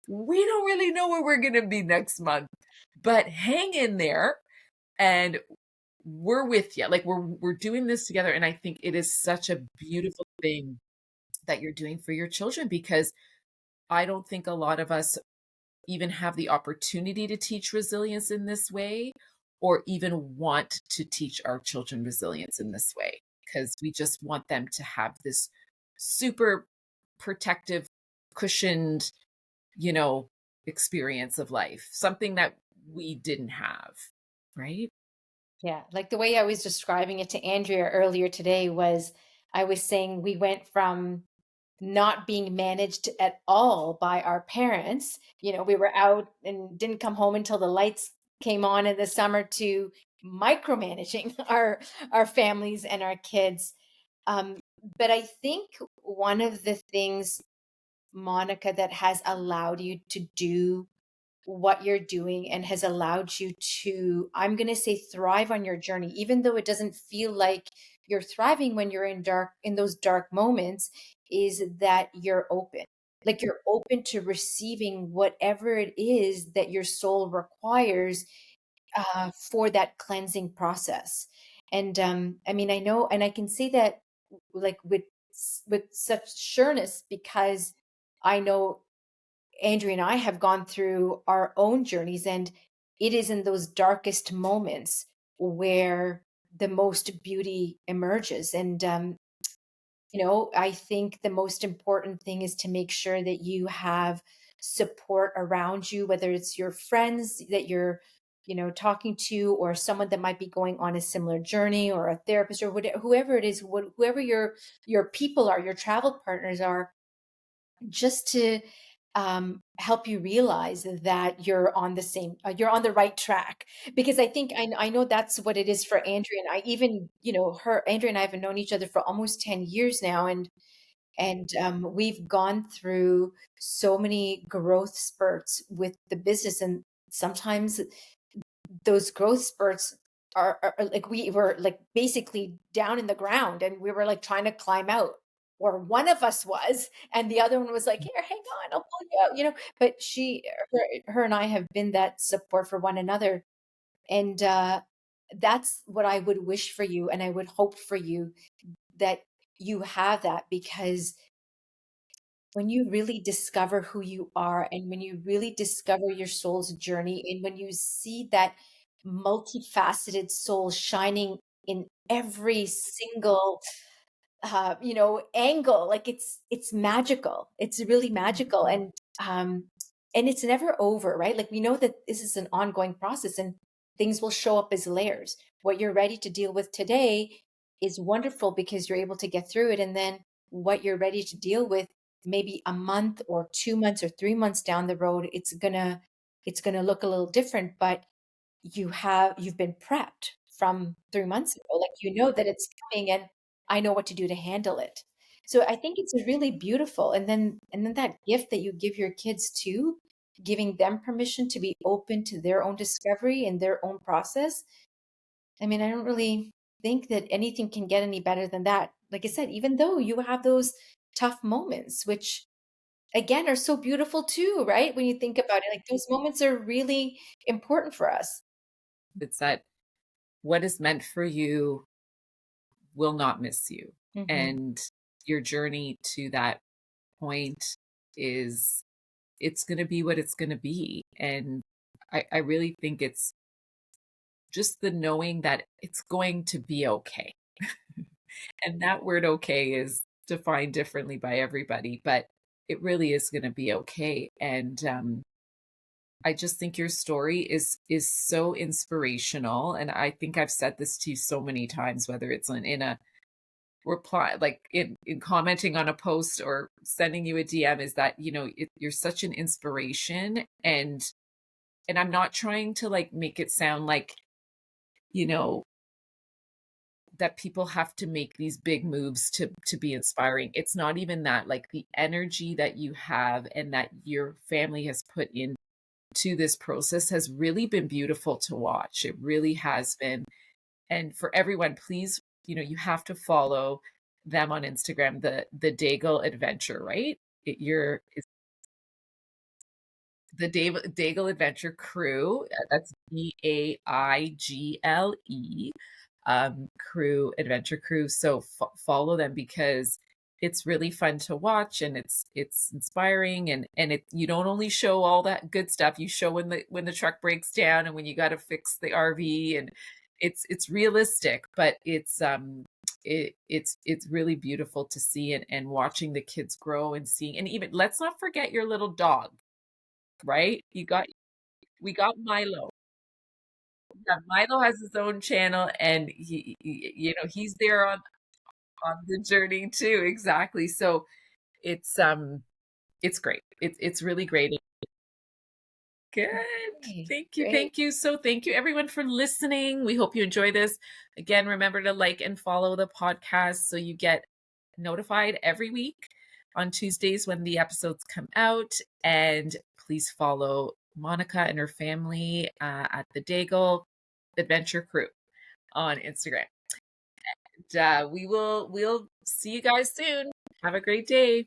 A: we don't really know where we're going to be next month, but hang in there, and we're with you. Like, we're doing this together. And I think it is such a beautiful thing that you're doing for your children, because I don't think a lot of us even have the opportunity to teach resilience in this way, or even want to teach our children resilience in this way, because we just want them to have this super protective, cushioned, experience of life, something that we didn't have, right?
B: Yeah, like the way I was describing it to Andrea earlier today was, I was saying we went from not being managed at all by our parents. We were out and didn't come home until the lights came on in the summer, to micromanaging our families and our kids. Um, but I think one of the things, Monica, that has allowed you to do what you're doing and has allowed you to, I'm going to say, thrive on your journey, even though it doesn't feel like you're thriving when you're in those dark moments, is that you're open. Like, you're open to receiving whatever it is that your soul requires for that cleansing process. And I mean, I know, and I can say that like with such sureness, because I know Andrea and I have gone through our own journeys, and it is in those darkest moments where the most beauty emerges. And I think the most important thing is to make sure that you have support around you, whether it's your friends that you're, talking to, or someone that might be going on a similar journey, or a therapist, or whatever, whoever it is, whoever your people are, your travel partners are, just to help you realize that you're on the right track. Because I think I know that's what it is for Andrea and I. Even, Andrea and I have known each other for almost 10 years now, and we've gone through so many growth spurts with the business. And sometimes those growth spurts are like, we were like basically down in the ground, and we were like trying to climb out, or one of us was, and the other one was like, here, hang on, I'll pull you out. But her and I have been that support for one another. And that's what I would wish for you, and I would hope for you, that you have that. Because when you really discover who you are, and when you really discover your soul's journey, and when you see that multifaceted soul shining in every single angle, like, it's magical. It's really magical. And it's never over, right? Like, we know that this is an ongoing process, and things will show up as layers. What you're ready to deal with today is wonderful, because you're able to get through it. And then what you're ready to deal with, maybe a month or 2 months or 3 months down the road, it's gonna look a little different. But you've been prepped from 3 months ago. Like, that it's coming, and I know what to do to handle it. So I think it's really beautiful. And then that gift that you give your kids too, giving them permission to be open to their own discovery and their own process. I mean, I don't really think that anything can get any better than that. Like I said, even though you have those tough moments, which again are so beautiful too, right? When you think about it, like, those moments are really important for us.
A: It's that what is meant for you will not miss you.
B: Hmm.
A: And your journey to that point is, it's going to be what it's going to be. And I really think it's just the knowing that it's going to be okay. And that word okay is defined differently by everybody, but it really is going to be okay. And I just think your story is so inspirational. And I think I've said this to you so many times, whether it's in a reply, like in commenting on a post or sending you a DM, is that, you're such an inspiration. And I'm not trying to like make it sound like, you know, that people have to make these big moves to be inspiring. It's not even that. Like the energy that you have and that your family has put into this process has really been beautiful to watch. It really has been. And for everyone, please, you have to follow them on Instagram, the Daigle Adventure, right? It's the Daigle Adventure Crew. That's Daigle, crew, adventure crew. So follow them, because it's really fun to watch, and it's inspiring, and you don't only show all that good stuff. You show when the truck breaks down and when you got to fix the RV, and it's realistic, but it's really beautiful to see, and watching the kids grow and seeing. And even, let's not forget your little dog, right? We got Milo. Yeah, Milo has his own channel, and he's there on the journey too. Exactly. So it's great. It's really great. Good.
B: Okay,
A: Thank you.
B: great.
A: Thank you. So thank you everyone for listening. We hope you enjoy this. Again, remember to like and follow the podcast so you get notified every week on Tuesdays when the episodes come out. And please follow Monica and her family at the Daigle Adventure Crew on Instagram. And we'll see you guys soon. Have a great day.